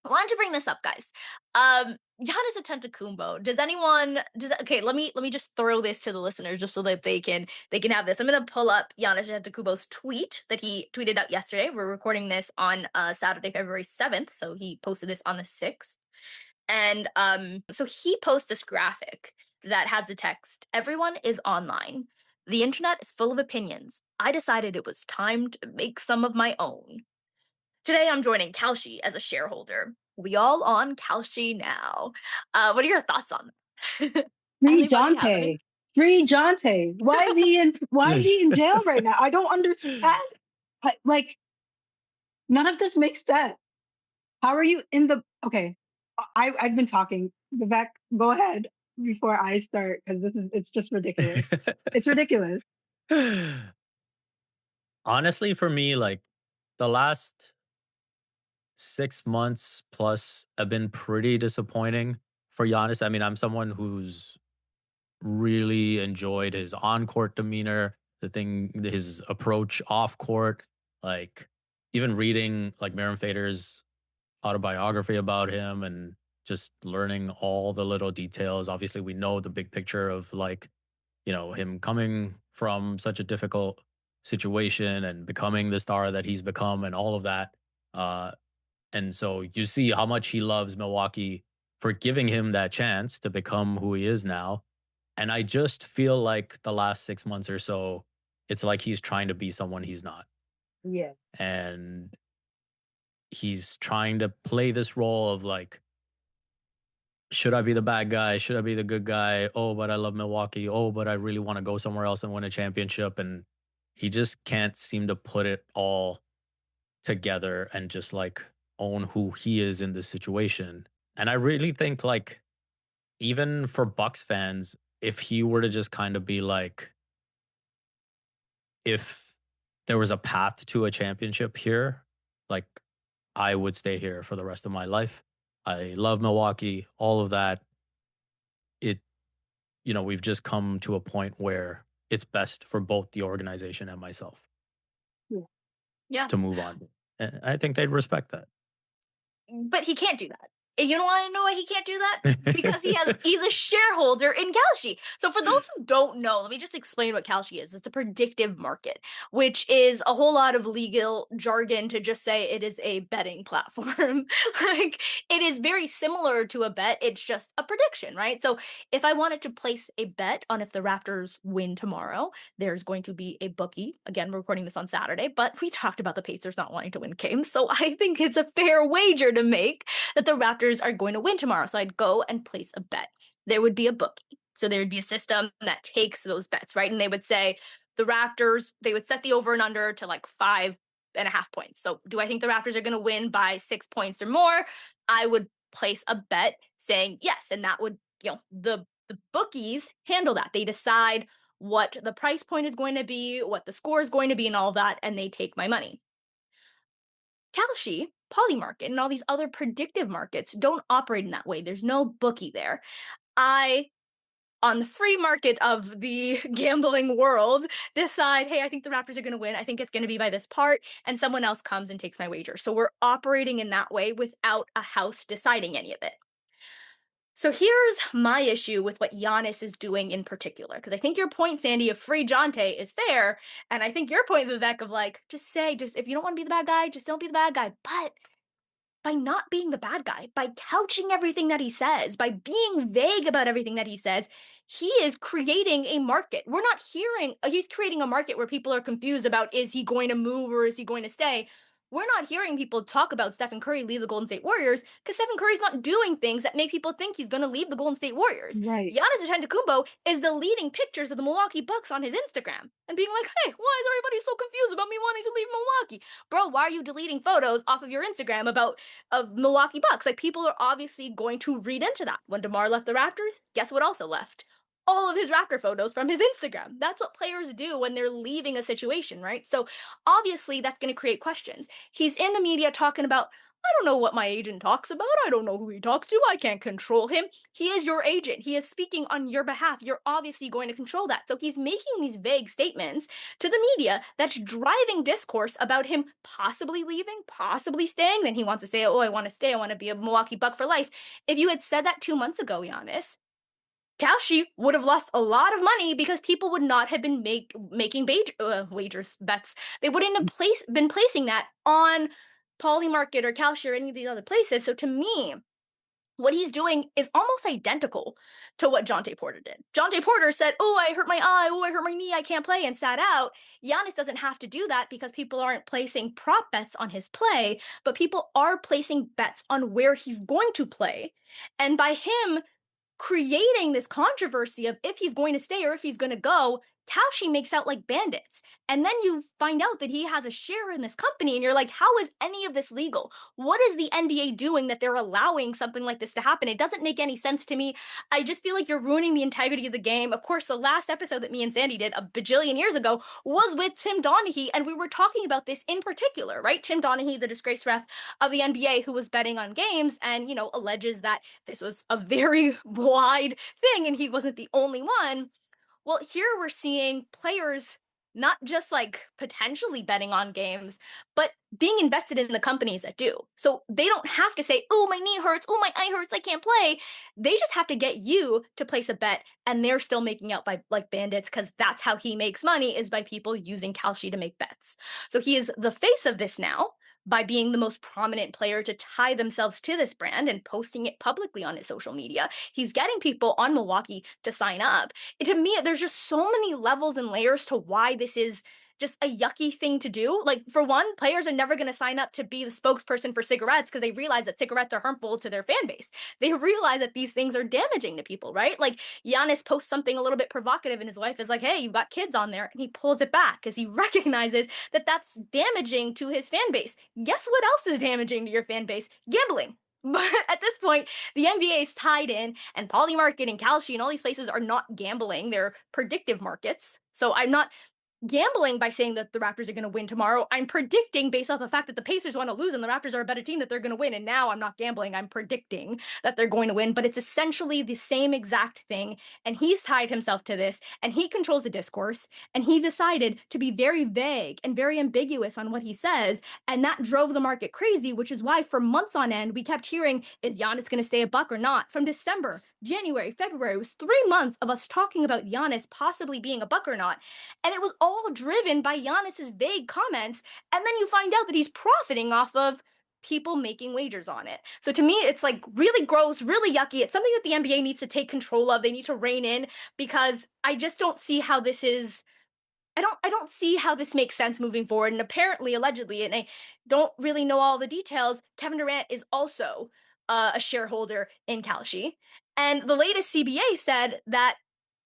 I wanted to bring this up, guys. Giannis Antetokounmpo. Okay, let me just throw this to the listeners just so that they can have this. I'm gonna pull up Giannis Antetokounmpo's tweet that he tweeted out yesterday. We're recording this on Saturday, February 7th, so he posted this on the 6th. And so he posts this graphic that has the text, "Everyone is online. The internet is full of opinions. I decided it was time to make some of my own. Today I'm joining Kalshi as a shareholder. We all on Kalshi now." What are your thoughts on that? free Anybody have any? Jonte. Free Jonte. Why is he in jail right now? I don't understand. Like, none of this makes sense. How are you in the okay? I've been talking. Vivek, go ahead before I start because it's just ridiculous. It's ridiculous. Honestly, for me, like, the last 6 months plus have been pretty disappointing for Giannis. I mean, I'm someone who's really enjoyed his on-court demeanor, his approach off court, like even reading like Maren Fader's autobiography about him and just learning all the little details. Obviously, we know the big picture of like, him coming from such a difficult situation and becoming the star that he's become and all of that. Uh, and so you see how much he loves Milwaukee for giving him that chance to become who he is now. And I just feel like the last 6 months or so, it's like he's trying to be someone he's not. Yeah. And he's trying to play this role of like, should I be the bad guy? Should I be the good guy? Oh, but I love Milwaukee. Oh, but I really want to go somewhere else and win a championship. And he just can't seem to put it all together and just like own who he is in this situation. And I really think like even for Bucks fans, if he were to just kind of be like, if there was a path to a championship here, like I would stay here for the rest of my life. I love Milwaukee, all of that. It, we've just come to a point where it's best for both the organization and myself Yeah. Yeah. to move on. And I think they'd respect that. But he can't do that. And you know why he can't do that? Because he's a shareholder in Kalshi. So for those who don't know, let me just explain what Kalshi is. It's a predictive market, which is a whole lot of legal jargon to just say it is a betting platform. Like it is very similar to a bet. It's just a prediction, right? So if I wanted to place a bet on if the Raptors win tomorrow, there's going to be a bookie. Again, we're recording this on Saturday, but we talked about the Pacers not wanting to win games. So I think it's a fair wager to make that the Raptors are going to win tomorrow. So I'd go and place a bet. There would be a bookie. So there would be a system that takes those bets, right? And they would say the Raptors, they would set the over and under to like 5.5 points. So do I think the Raptors are going to win by 6 points or more? I would place a bet saying yes. And that would, the bookies handle that. They decide what the price point is going to be, what the score is going to be, and all that, and they take my money. Kalshi, Polymarket, and all these other predictive markets don't operate in that way. There's no bookie there. On the free market of the gambling world, decide, hey, I think the Raptors are going to win. I think it's going to be by this part. And someone else comes and takes my wager. So we're operating in that way without a house deciding any of it. So here's my issue with what Giannis is doing in particular, because I think your point, Sandie, of free Jonte is fair, and I think your point, Vivek, of like, just if you don't want to be the bad guy, just don't be the bad guy. But by not being the bad guy, by couching everything that he says, by being vague about everything that he says, he is creating a market. We're not hearing, he's creating a market where people are confused about, is he going to move or is he going to stay? We're not hearing people talk about Stephen Curry leave the Golden State Warriors because Stephen Curry's not doing things that make people think he's going to leave the Golden State Warriors. Right. Giannis Antetokounmpo is deleting pictures of the Milwaukee Bucks on his Instagram and being like, hey, why is everybody so confused about me wanting to leave Milwaukee? Bro, why are you deleting photos off of your Instagram of Milwaukee Bucks? Like, people are obviously going to read into that. When DeMar left the Raptors, guess what also left? All of his Raptor photos from his Instagram. That's what players do when they're leaving a situation, right? So obviously that's going to create questions. He's in the media talking about, I don't know what my agent talks about. I don't know who he talks to. I can't control him. He is your agent. He is speaking on your behalf. You're obviously going to control that. So he's making these vague statements to the media that's driving discourse about him possibly leaving, possibly staying. Then he wants to say, oh, I want to stay. I want to be a Milwaukee Buck for life. If you had said that 2 months ago, Giannis, Kalshi would have lost a lot of money because people would not have been making wagers, bets. They wouldn't have been placing that on Polymarket or Kalshi or any of these other places. So to me, what he's doing is almost identical to what Jonte Porter did. Jonte Porter said, oh, I hurt my eye, oh, I hurt my knee, I can't play, and sat out. Giannis doesn't have to do that because people aren't placing prop bets on his play, but people are placing bets on where he's going to play. And by him creating this controversy of if he's going to stay or if he's going to go, Kalshi makes out like bandits. And then you find out that he has a share in this company, and you're like, how is any of this legal? What is the NBA doing that they're allowing something like this to happen? It doesn't make any sense to me. I just feel like you're ruining the integrity of the game. Of course, the last episode that me and Sandie did a bajillion years ago was with Tim Donaghy, and we were talking about this in particular, right? Tim Donaghy, the disgraced ref of the NBA, who was betting on games and, alleges that this was a very wide thing and he wasn't the only one. Well, here we're seeing players not just like potentially betting on games, but being invested in the companies that do. So they don't have to say, oh, my knee hurts, oh, my eye hurts, I can't play. They just have to get you to place a bet, and they're still making out by like bandits, because that's how he makes money, is by people using Kalshi to make bets. So he is the face of this now, by being the most prominent player to tie themselves to this brand and posting it publicly on his social media. He's getting people on Milwaukee to sign up. To me, there's just so many levels and layers to why this is just a yucky thing to do. Like, for one, players are never going to sign up to be the spokesperson for cigarettes because they realize that cigarettes are harmful to their fan base. They realize that these things are damaging to people, right? Like, Giannis posts something a little bit provocative and his wife is like, hey, you've got kids on there. And he pulls it back because he recognizes that that's damaging to his fan base. Guess what else is damaging to your fan base? Gambling. But at this point, the NBA is tied in, and Polymarket and Kalshi and all these places are not gambling. They're predictive markets. So I'm not gambling by saying that the Raptors are going to win tomorrow. I'm predicting, based off the fact that the Pacers want to lose and the Raptors are a better team, that they're going to win. And now I'm not gambling. I'm predicting that they're going to win. But it's essentially the same exact thing. And he's tied himself to this, and he controls the discourse. And he decided to be very vague and very ambiguous on what he says. And that drove the market crazy, which is why for months on end, we kept hearing, is Giannis going to stay a buck or not? From December, January, February, it was 3 months of us talking about Giannis possibly being a buck or not. And it was all driven by Giannis's vague comments. And then you find out that he's profiting off of people making wagers on it. So to me, it's like really gross, really yucky. It's something that the NBA needs to take control of. They need to rein in, because I just don't see how this is. I don't see how this makes sense moving forward. And apparently, allegedly, and I don't really know all the details, Kevin Durant is also a shareholder in Kalshi. And the latest CBA said that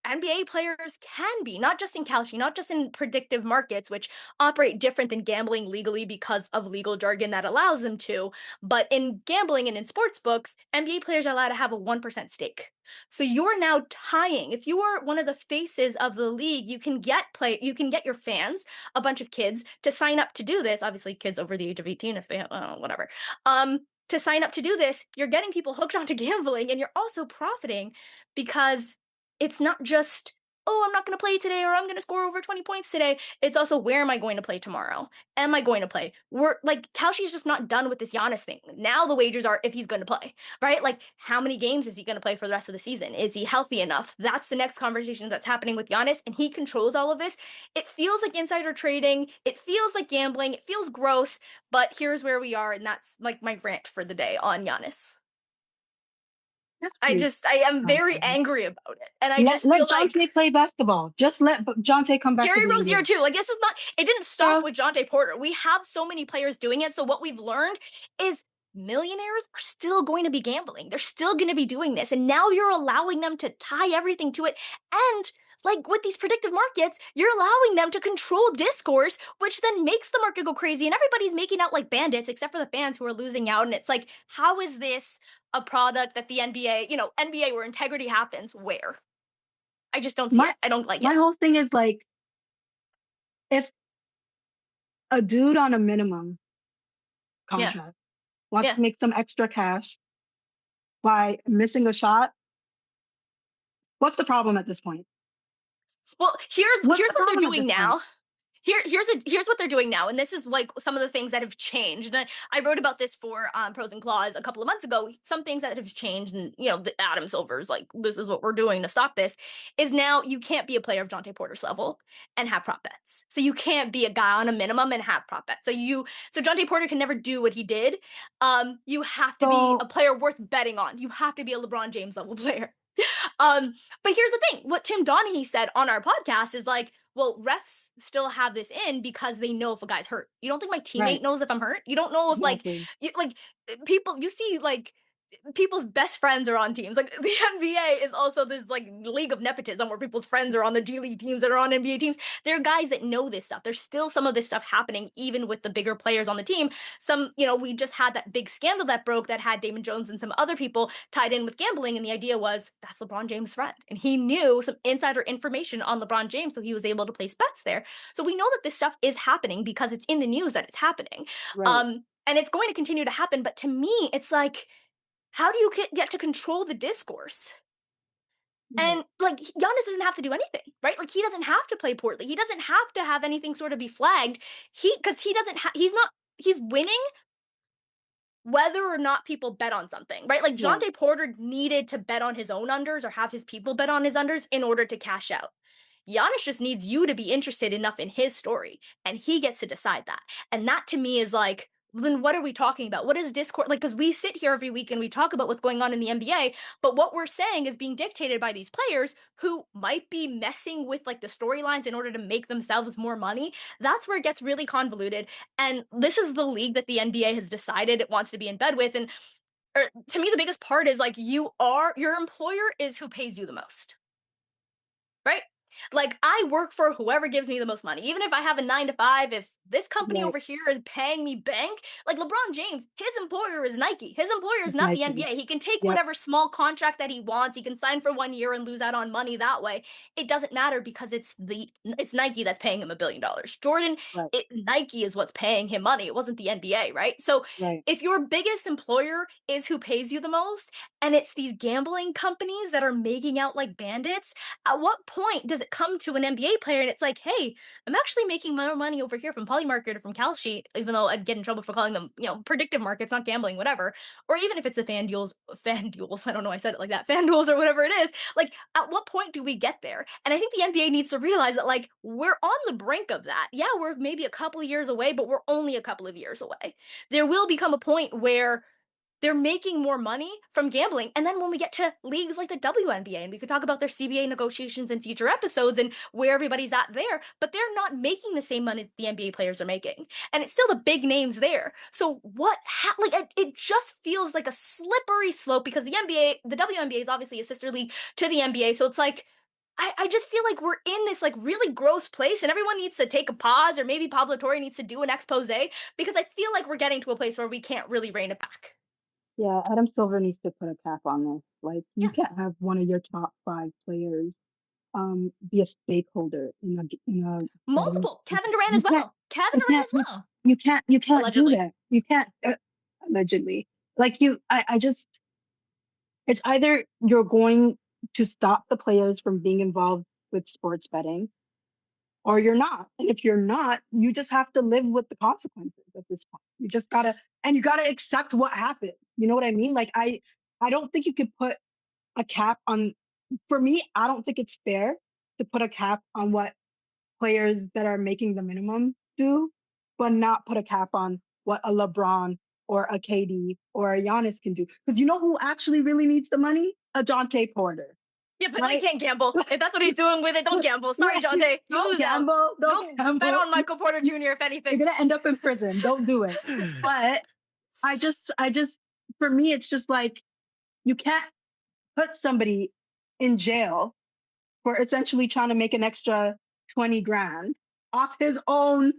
NBA players can be, not just in Kalshi, not just in predictive markets, which operate different than gambling legally because of legal jargon that allows them to, but in gambling and in sports books, NBA players are allowed to have a 1% stake. So you're now tying, if you are one of the faces of the league, you can get your fans, a bunch of kids, to sign up to do this. Obviously, kids over the age of 18, if they, whatever. To sign up to do this, you're getting people hooked onto gambling, and you're also profiting, because it's not just, oh, I'm not going to play today, or I'm going to score over 20 points today. It's also, where am I going to play tomorrow? Am I going to play? We're like, Kalshi's just not done with this Giannis thing. Now the wagers are if he's going to play, right? Like, how many games is he going to play for the rest of the season? Is he healthy enough? That's the next conversation that's happening with Giannis, and he controls all of this. It feels like insider trading. It feels like gambling. It feels gross, but here's where we are, and that's like my rant for the day on Giannis. I am very angry about it. And I just let feel like Jonte play basketball. Just let Jonte come back. Gary to the Rozier NBA. too. Like, this is not, it didn't stop with Jonte Porter. We have so many players doing it. So what we've learned is millionaires are still going to be gambling. They're still going to be doing this. And now you're allowing them to tie everything to it. And like with these predictive markets, you're allowing them to control discourse, which then makes the market go crazy. And everybody's making out like bandits, except for the fans who are losing out. And it's like, how is this a product that the NBA, NBA where integrity happens, where? I just don't see it. I don't like it. My whole thing is like, if a dude on a minimum contract wants to make some extra cash by missing a shot, what's the problem at this point? Well, here's what they're doing now. Here's what they're doing now, and this is like some of the things that have changed. And I wrote about this for Pros and Claws a couple of months ago. Some things that have changed, and the Adam Silver's like, this is what we're doing to stop this. Is now you can't be a player of Jonte Porter's level and have prop bets. So you can't be a guy on a minimum and have prop bets. So Jonte Porter can never do what he did. You have to be a player worth betting on. You have to be a LeBron James level player. But here's the thing. What Tim Donaghy said on our podcast is like, well, refs still have this in because they know if a guy's hurt. You don't think my teammate knows if I'm hurt? You don't know if people, you see like people's best friends are on teams. Like the NBA is also this like league of nepotism where people's friends are on the G League teams that are on NBA teams. There are guys that know this stuff. There's still some of this stuff happening even with the bigger players on the team. Some, we just had that big scandal that broke that had Damon Jones and some other people tied in with gambling, and the idea was that's LeBron James' friend. And he knew some insider information on LeBron James, so he was able to place bets there. So we know that this stuff is happening because it's in the news that it's happening. Right. And it's going to continue to happen. But to me, it's like, how do you get to control the discourse? Right. And like Giannis doesn't have to do anything, right? Like he doesn't have to play poorly. He doesn't have to have anything sort of be flagged. Because he doesn't he's winning whether or not people bet on something, right? Like Yeah. Jonte Porter needed to bet on his own unders or have his people bet on his unders in order to cash out. Giannis just needs you to be interested enough in his story, and he gets to decide that. And that to me is like, then what are we talking about? What is discourse? Like, because we sit here every week and we talk about what's going on in the NBA, but what we're saying is being dictated by these players who might be messing with like the storylines in order to make themselves more money. That's where it gets really convoluted. And this is the league that the NBA has decided it wants to be in bed with. And to me, the biggest part is like your employer is who pays you the most, right? Like I work for whoever gives me the most money. Even if I have a 9 to 5, if this company Right. over here is paying me bank, like LeBron James, his employer is Nike. His employer is It's not the Nike. NBA. He can take Yep. whatever small contract that he wants. He can sign for 1 year and lose out on money that way. It doesn't matter because it's Nike that's paying him $1 billion. Jordan, Right. Nike is what's paying him money. It wasn't the NBA, right? So Right. if your biggest employer is who pays you the most, and it's these gambling companies that are making out like bandits, at what point does it come to an NBA player and it's like, hey, I'm actually making more money over here from Polymarket or from Kalshi, even though I'd get in trouble for calling them, predictive markets, not gambling, whatever. Or even if it's the FanDuels, I don't know, I said it like that, FanDuels or whatever it is. Like, at what point do we get there? And I think the NBA needs to realize that, like, we're on the brink of that. Yeah, we're maybe a couple of years away, but we're only a couple of years away. There will become a point where they're making more money from gambling. And then when we get to leagues like the WNBA, and we could talk about their CBA negotiations in future episodes and where everybody's at there, but they're not making the same money the NBA players are making. And it's still the big names there. So it just feels like a slippery slope because the WNBA is obviously a sister league to the NBA. So it's like, I just feel like we're in this like really gross place and everyone needs to take a pause, or maybe Pablo Torre needs to do an expose, because I feel like we're getting to a place where we can't really rein it back. Yeah, Adam Silver needs to put a cap on this. Like, you Yeah. can't have one of your top 5 players be a stakeholder in a betting. Multiple. Kevin Durant You as can't well. Kevin you Durant can't as well. you can't do Allegedly. that. You can't allegedly. Like I just, it's either you're going to stop the players from being involved with sports betting, or you're not. And if you're not, you just have to live with the consequences at this point. You gotta accept what happened. You know what I mean? Like I don't think you could put a cap on, for me, I don't think it's fair to put a cap on what players that are making the minimum do, but not put a cap on what a LeBron or a KD or a Giannis can do. Because you know who actually really needs the money? A Jonte Porter. Yeah, but Right? he can't gamble. If that's what he's doing with it, don't gamble. Sorry, Yeah, Jonte. You don't lose out. gamble. Don't Go bet gamble. on Michael Porter Jr. if anything. You're gonna end up in prison. Don't do it. But I just, for me, it's just like, you can't put somebody in jail for essentially trying to make an extra 20 grand off his own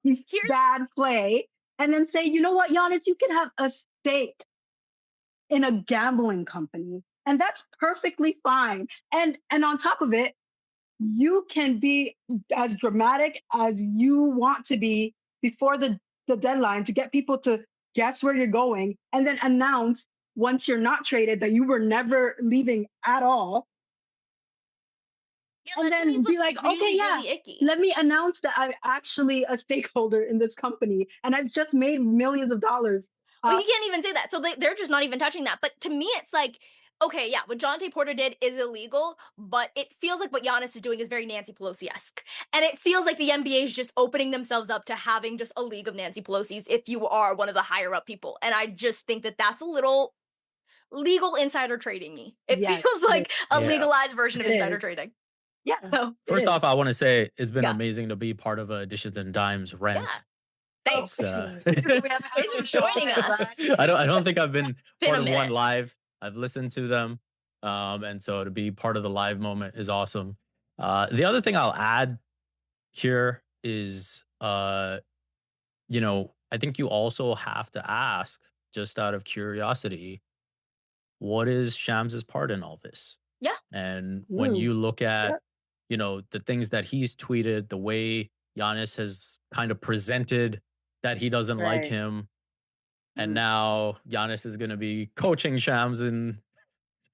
Here's bad play, and then say, you know what, Giannis, you can have a stake in a gambling company. And that's perfectly fine. And on top of it, you can be as dramatic as you want to be before the deadline to get people to guess where you're going, and then announce once you're not traded that you were never leaving at all. yeah, And that to me is then be what's like, really, okay, yeah, really icky. let me announce that I'm actually a stakeholder in this company and I've just made millions of dollars. Well, he can't even say that. So they're just not even touching that. But to me, it's like, okay, yeah, what Jonte Porter did is illegal, but it feels like what Giannis is doing is very Nancy Pelosi-esque. And it feels like the NBA is just opening themselves up to having just a league of Nancy Pelosi's if you are one of the higher up people. And I just think that that's a little legal insider trading me. It Yes, feels it like is. a Yeah. legalized version of It insider is. trading. Yeah. So, it First is. off, I want to say it's been yeah. amazing to be part of a Dishes and Dimes Yeah. rant. Thanks. It's We haven't had Thanks for one so joining long, us. right? I don't think I've been Been part a of one minute. live. I've listened to them. And so to be part of the live moment is awesome. The other thing I'll add here is I think you also have to ask, just out of curiosity, what is Shams's part in all this? Yeah. And when Ooh, you look at, yeah, the things that he's tweeted, the way Giannis has kind of presented that he doesn't like right. him, and Mm, now Giannis is going to be coaching Shams in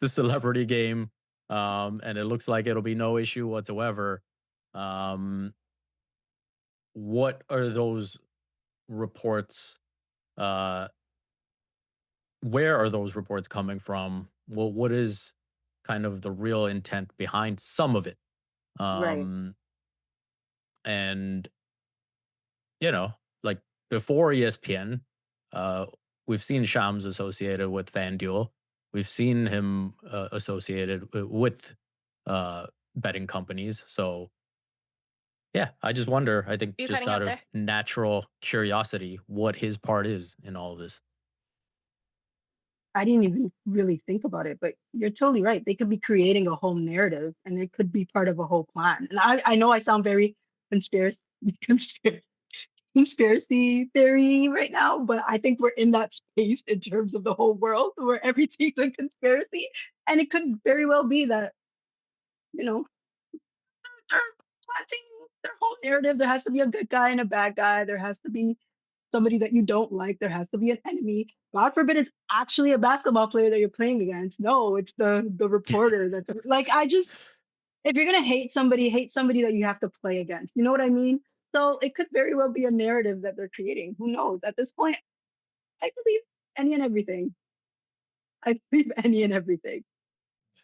the celebrity game, and it looks like it'll be no issue whatsoever. Um, what are those reports? Uh, where are those reports coming from? Well, what is kind of the real intent behind some of it? right. Um, and you know, like before ESPN, uh, we've seen Shams associated with FanDuel. We've seen him associated with betting companies. So yeah, I just wonder. I think You just cutting out out there? of natural curiosity, what his part is in all of this. I didn't even really think about it, but you're totally right. They could be creating a whole narrative and it could be part of a whole plan. And I know I sound very conspiracy, conspiracy conspiracy theory right now, but I think we're in that space in terms of the whole world where everything's a conspiracy. And it could very well be that, you know, they're planting their whole narrative. There has to be a good guy and a bad guy. There has to be somebody that you don't like. There has to be an enemy. God forbid it's actually a basketball player that you're playing against. No, it's the reporter that's like I just if you're gonna hate somebody that you have to play against. You know what I mean? So it could very well be a narrative that they're creating. Who knows? At this point, I believe any and everything. I believe any and everything.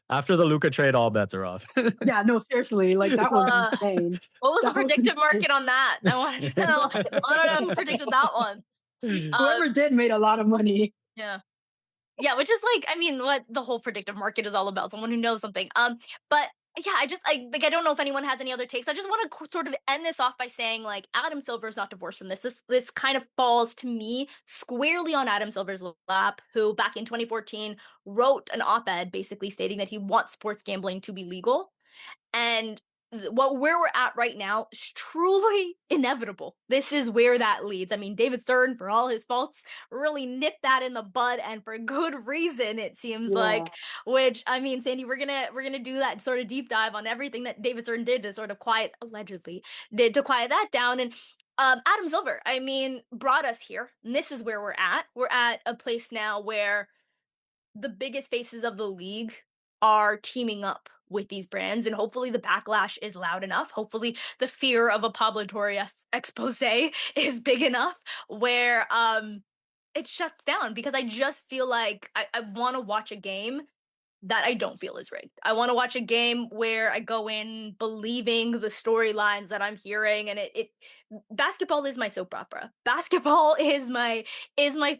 After the Luca trade, all bets are off. Yeah, no, seriously, like that was Uh, insane. what was the That was predictive insane. market on that? I want to know. I don't know who predicted that one. Uh, Whoever did made a lot of money. yeah. Yeah, which is like, I mean, what the whole predictive market is all about, someone who knows something. But yeah, I don't know if anyone has any other takes. I just want to sort of end this off by saying like Adam Silver is not divorced from this. This kind of falls to me squarely on Adam Silver's lap, who back in 2014 wrote an op-ed basically stating that he wants sports gambling to be legal. And where we're at right now is truly inevitable. This is where that leads. I mean, David Stern, for all his faults, really nipped that in the bud, and for good reason. It seems Yeah, like. Which I mean, Sandie, we're gonna do that sort of deep dive on everything that David Stern did to sort of allegedly did to quiet that down. And Adam Silver, I mean, brought us here, and this is where we're at. We're at a place now where the biggest faces of the league are teaming up with these brands, and hopefully the backlash is loud enough. Hopefully the fear of a Pablo Torres expose is big enough where it shuts down, because I just feel like I want to watch a game that I don't feel is rigged. I want to watch a game where I go in believing the storylines that I'm hearing, and it basketball is my soap opera. Basketball is my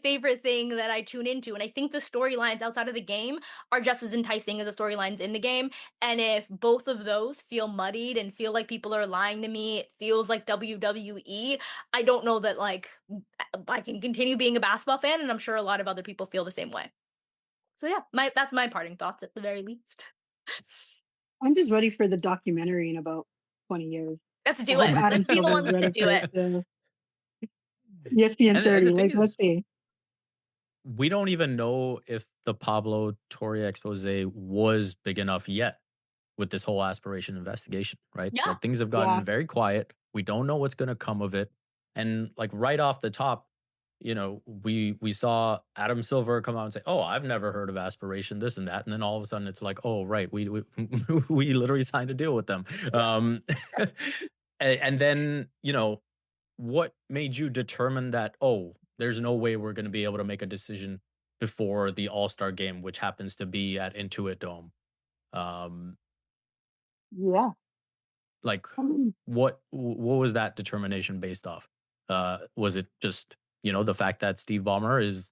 favorite thing that I tune into, and I think the storylines outside of the game are just as enticing as the storylines in the game. And if both of those feel muddied and feel like people are lying to me, it feels like WWE. I don't know that like I can continue being a basketball fan, and I'm sure a lot of other people feel the same way. So yeah, that's my parting thoughts at the very least. I'm just ready for the documentary in about 20 years. Let's I do hope it. Adam Let's be the Silver is ones to ready do for it. it. The ESPN And the 30. thing Like, let's is, see. we don't even know if the Pablo Torre expose was big enough yet with this whole aspiration investigation, right? Yeah. Like things have Yeah, gotten very quiet. We don't know what's going to come of it. And like right off the top, we saw Adam Silver come out and say, "Oh, I've never heard of aspiration, this and that." And then all of a sudden it's like, "Oh, right, we we literally signed a deal with them." Um and then, what made you determine that, oh, there's no way we're going to be able to make a decision before the All-Star game, which happens to be at Intuit Dome? Um, yeah. like I mean, what was that determination based off? Was it just, the fact that Steve Ballmer is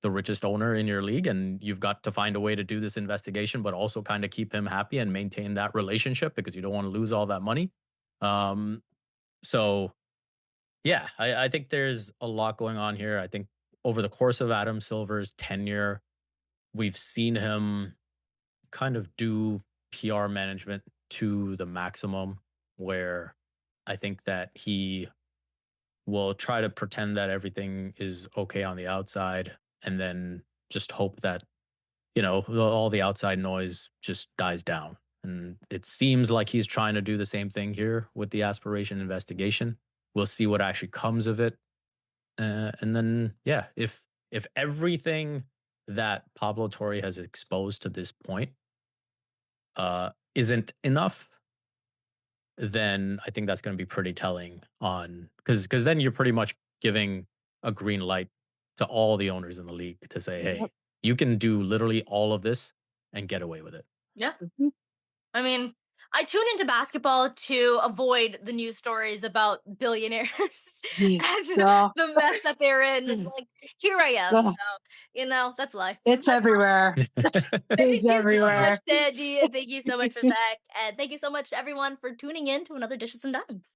the richest owner in your league and you've got to find a way to do this investigation, but also kind of keep him happy and maintain that relationship because you don't want to lose all that money? Um, so Yeah, I think there's a lot going on here. I think over the course of Adam Silver's tenure, we've seen him kind of do PR management to the maximum, where I think that he will try to pretend that everything is okay on the outside and then just hope that, all the outside noise just dies down. And it seems like he's trying to do the same thing here with the aspiration investigation. We'll see what actually comes of it. And then, yeah, if everything that Pablo Torre has exposed to this point isn't enough, then I think that's going to be pretty telling on because then you're pretty much giving a green light to all the owners in the league to say, Yep. hey, you can do literally all of this and get away with it. Yeah. Mhm. I mean, I tune into basketball to avoid the news stories about billionaires Yeah. and Yeah. the mess that they're in. It's like, here I am. Yeah. So, that's life. It's But everywhere. thank It's you so much, everywhere. Sandy. And thank you so much, Vivek. And thank you so much, everyone, for tuning in to another Dishes and Dimes.